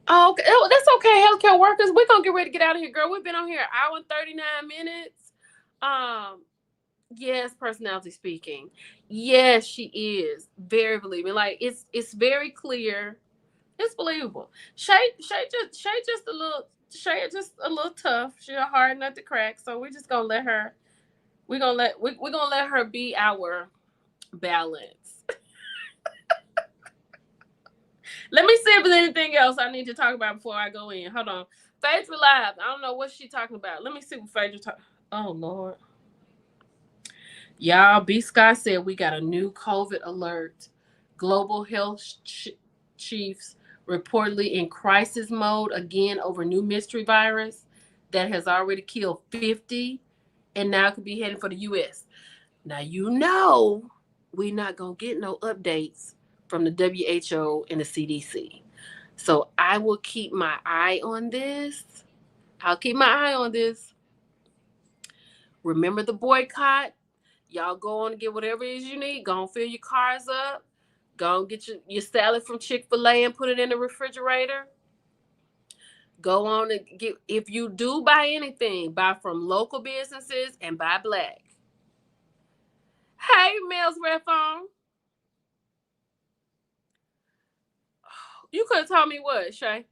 Oh, okay. Oh, that's okay, healthcare workers. We're gonna get ready to get out of here, girl. We've been on here an hour and 39 minutes. Um, yes, personality speaking. Yes, she is. Very believing. Like it's very clear. It's believable. Shay just a little tough. She's a hard nut to crack. So we're just gonna let her we're gonna let her be our balance. Let me see if there's anything else I need to talk about before I go in. Hold on. Phaedra Live. I don't know what she's talking about. Let me see what Phaedra talk. Oh Lord. Y'all, B. Scott said we got a new COVID alert. Global health chiefs reportedly in crisis mode again over new mystery virus that has already killed 50 and now could be heading for the U.S. Now, we're not going to get no updates from the WHO and the CDC. So I will keep my eye on this. I'll keep my eye on this. Remember the boycott. Y'all go on and get whatever it is you need. Go and fill your cars up. Go and get your salad from Chick-fil-A and put it in the refrigerator. Go on and get, if you do buy anything, buy from local businesses and buy black. Hey, Mills Red Phone. You could have told me what, Shay?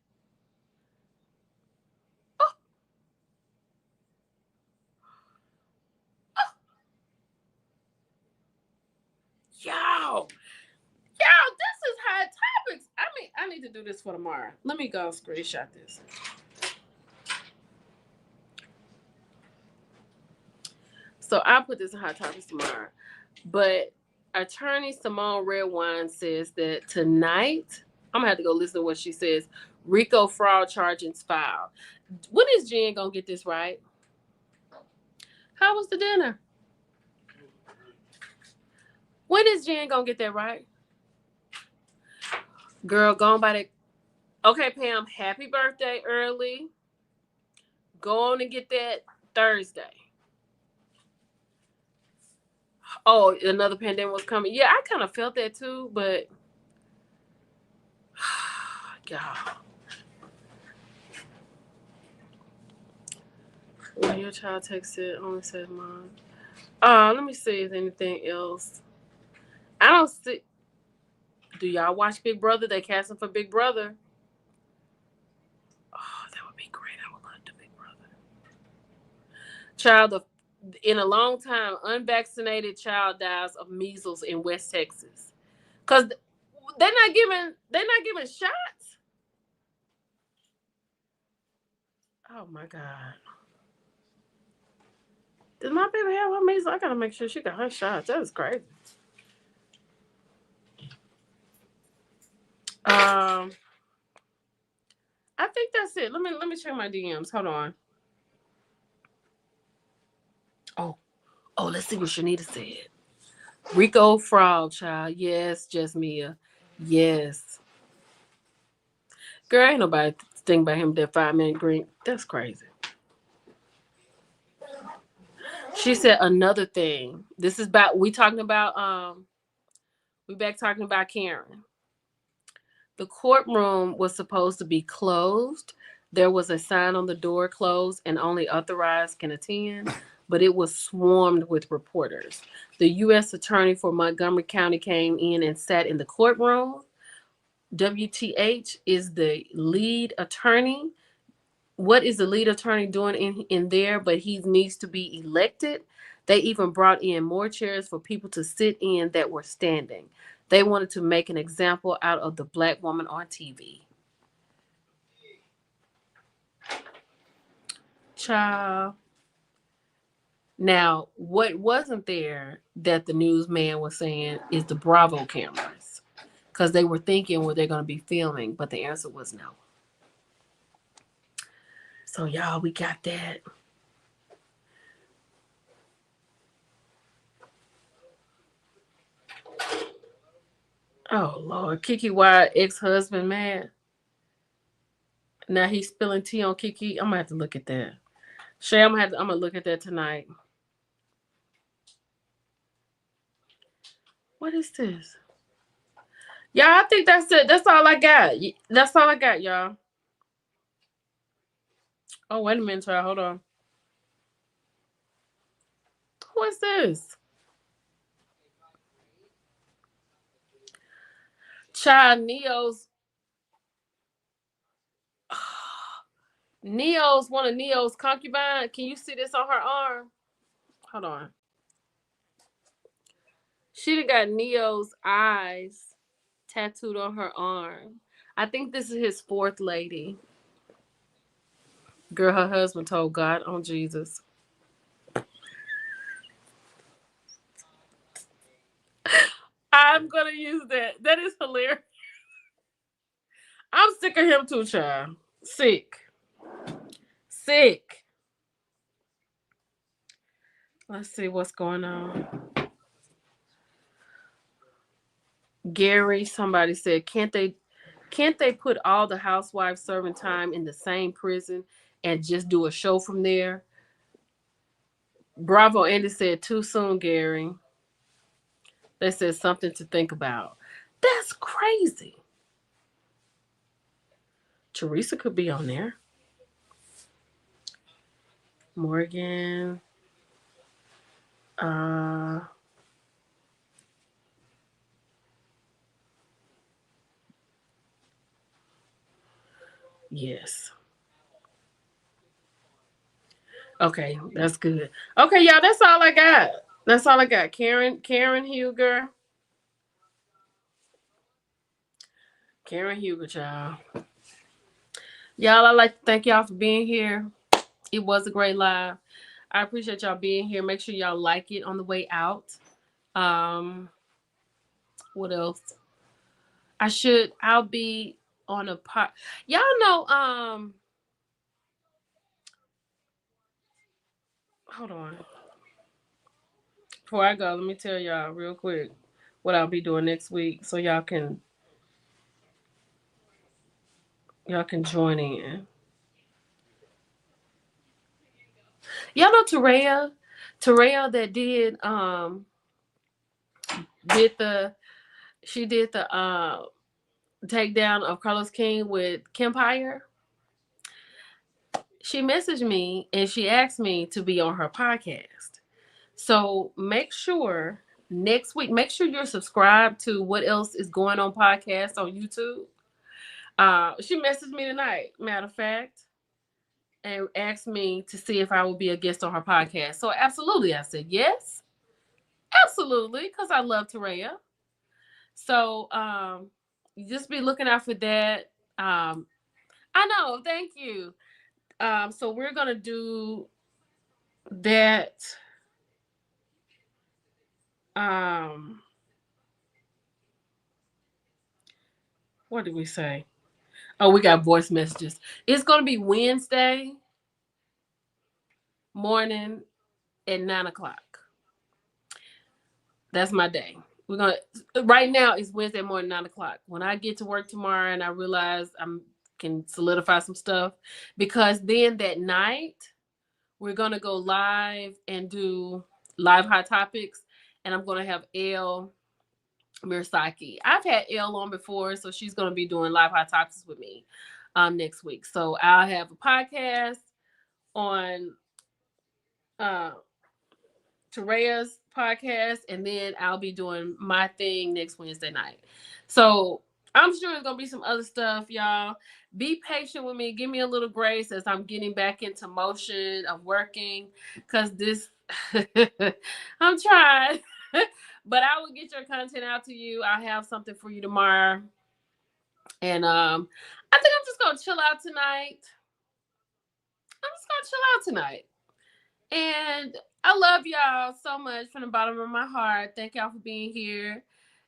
Oh, oh. Y'all, this is hot topics. I mean, I need to do this for tomorrow. Let me go screenshot this. So I'll put this in hot topics tomorrow. But attorney Simone Redwine says that tonight, I'm gonna have to go listen to what she says. RICO fraud charges filed. When is Jen gonna get this right? How was the dinner? When is Jen gonna get that right? Girl, gone by the. Okay, Pam, happy birthday early. Go on and get that Thursday. Oh, another pandemic was coming. Yeah, I kind of felt that too, but y'all. When your child takes it, only says mine. Let me see if anything else. I don't see. Do y'all watch Big Brother? They casting for Big Brother. Oh, that would be great. I would love to Big Brother. Child of, in a long time, unvaccinated child dies of measles in West Texas. Cause they're not giving shots. Oh my God. Did my baby have her measles? I gotta make sure she got her shots. That is crazy. Um, I think that's it. Let me check my DMs. Hold on. Oh, let's see what Shanita said. Rico fraud, child. Yes, just Mia. Yes. Girl, ain't nobody think about him that 5 minute green. That's crazy. She said another thing. This is about we back talking about Karen. The courtroom was supposed to be closed. There was a sign on the door closed and only authorized can attend, but it was swarmed with reporters. The U.S. attorney for Montgomery County came in and sat in the courtroom. WTH is the lead attorney. What is the lead attorney doing in there? But he needs to be elected. They even brought in more chairs for people to sit in that were standing. They wanted to make an example out of the black woman on TV. Child. Now, what wasn't there that the newsman was saying is the Bravo cameras. Because they were thinking, were they going to be filming? But the answer was no. So, y'all, we got that. Oh, Lord. Kiki Wyatt, ex-husband, man. Now he's spilling tea on Kiki. I'm going to have to look at that. Shay, I'm going to look at that tonight. What is this? Y'all, I think that's it. That's all I got. That's all I got, y'all. Oh, wait a minute, y'all. Hold on. What's this? Child Neo's one of Neo's concubine. Can you see this on her arm? Hold on. She done got Neo's eyes tattooed on her arm. I think this is his fourth lady. Girl, her husband told God on Jesus. I'm gonna use that. That is hilarious. I'm sick of him too, child. Sick. Sick. Let's see what's going on. Gary, somebody said, can't they put all the housewives serving time in the same prison and just do a show from there? Bravo Andy said, too soon, Gary. They said something to think about. That's crazy. Teresa could be on there. Morgan. Uh yes. Okay, that's good. Okay, y'all, that's all I got. That's all I got. Karen Huger. Karen Huger, child. Y'all, I'd like to thank y'all for being here. It was a great live. I appreciate y'all being here. Make sure y'all like it on the way out. Um, what else? I'll be on a pot. Y'all know, hold on. Before I go, let me tell y'all real quick what I'll be doing next week so y'all can join in. Y'all know Teraya that did the she did the takedown of Carlos King with Kempire. She messaged me and she asked me to be on her podcast. So make sure next week, make sure you're subscribed to What Else Is Going On podcast on YouTube. She messaged me tonight, matter of fact, and asked me to see if I would be a guest on her podcast. So absolutely, I said yes, absolutely, because I love Teraya. So just be looking out for that. I know, thank you. So we're gonna do that. Um, what did we say? Oh, we got voice messages. It's gonna be Wednesday morning at 9 o'clock. That's my day. We're gonna right now it's Wednesday morning 9 o'clock. When I get to work tomorrow and I realize I can solidify some stuff, because then that night we're gonna go live and do live hot topics, and I'm gonna have Elle Mirsaki. I've had Elle on before, so she's gonna be doing live hot topics with me next week. So I'll have a podcast on uh Taraya's podcast, and then I'll be doing my thing next Wednesday night. So I'm sure there's gonna be some other stuff, y'all. Be patient with me. Give me a little grace as I'm getting back into motion of working, cause this I'm trying. But I will get your content out to you. I'll have something for you tomorrow. And I think I'm just gonna chill out tonight. I'm just gonna chill out tonight. And I love y'all so much from the bottom of my heart. Thank y'all for being here.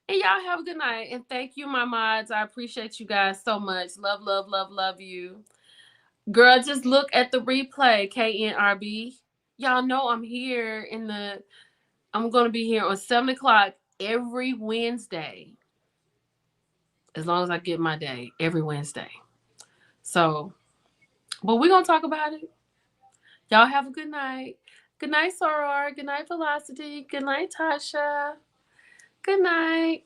And y'all have a good night. And thank you, my mods. I appreciate you guys so much. Love, love, love, love you. Girl, just look at the replay, KNRB. Y'all know I'm going to be here on 7 o'clock every Wednesday. As long as I get my day, every Wednesday. So, but we're going to talk about it. Y'all have a good night. Good night, Soror. Good night, Velocity. Good night, Tasha. Good night.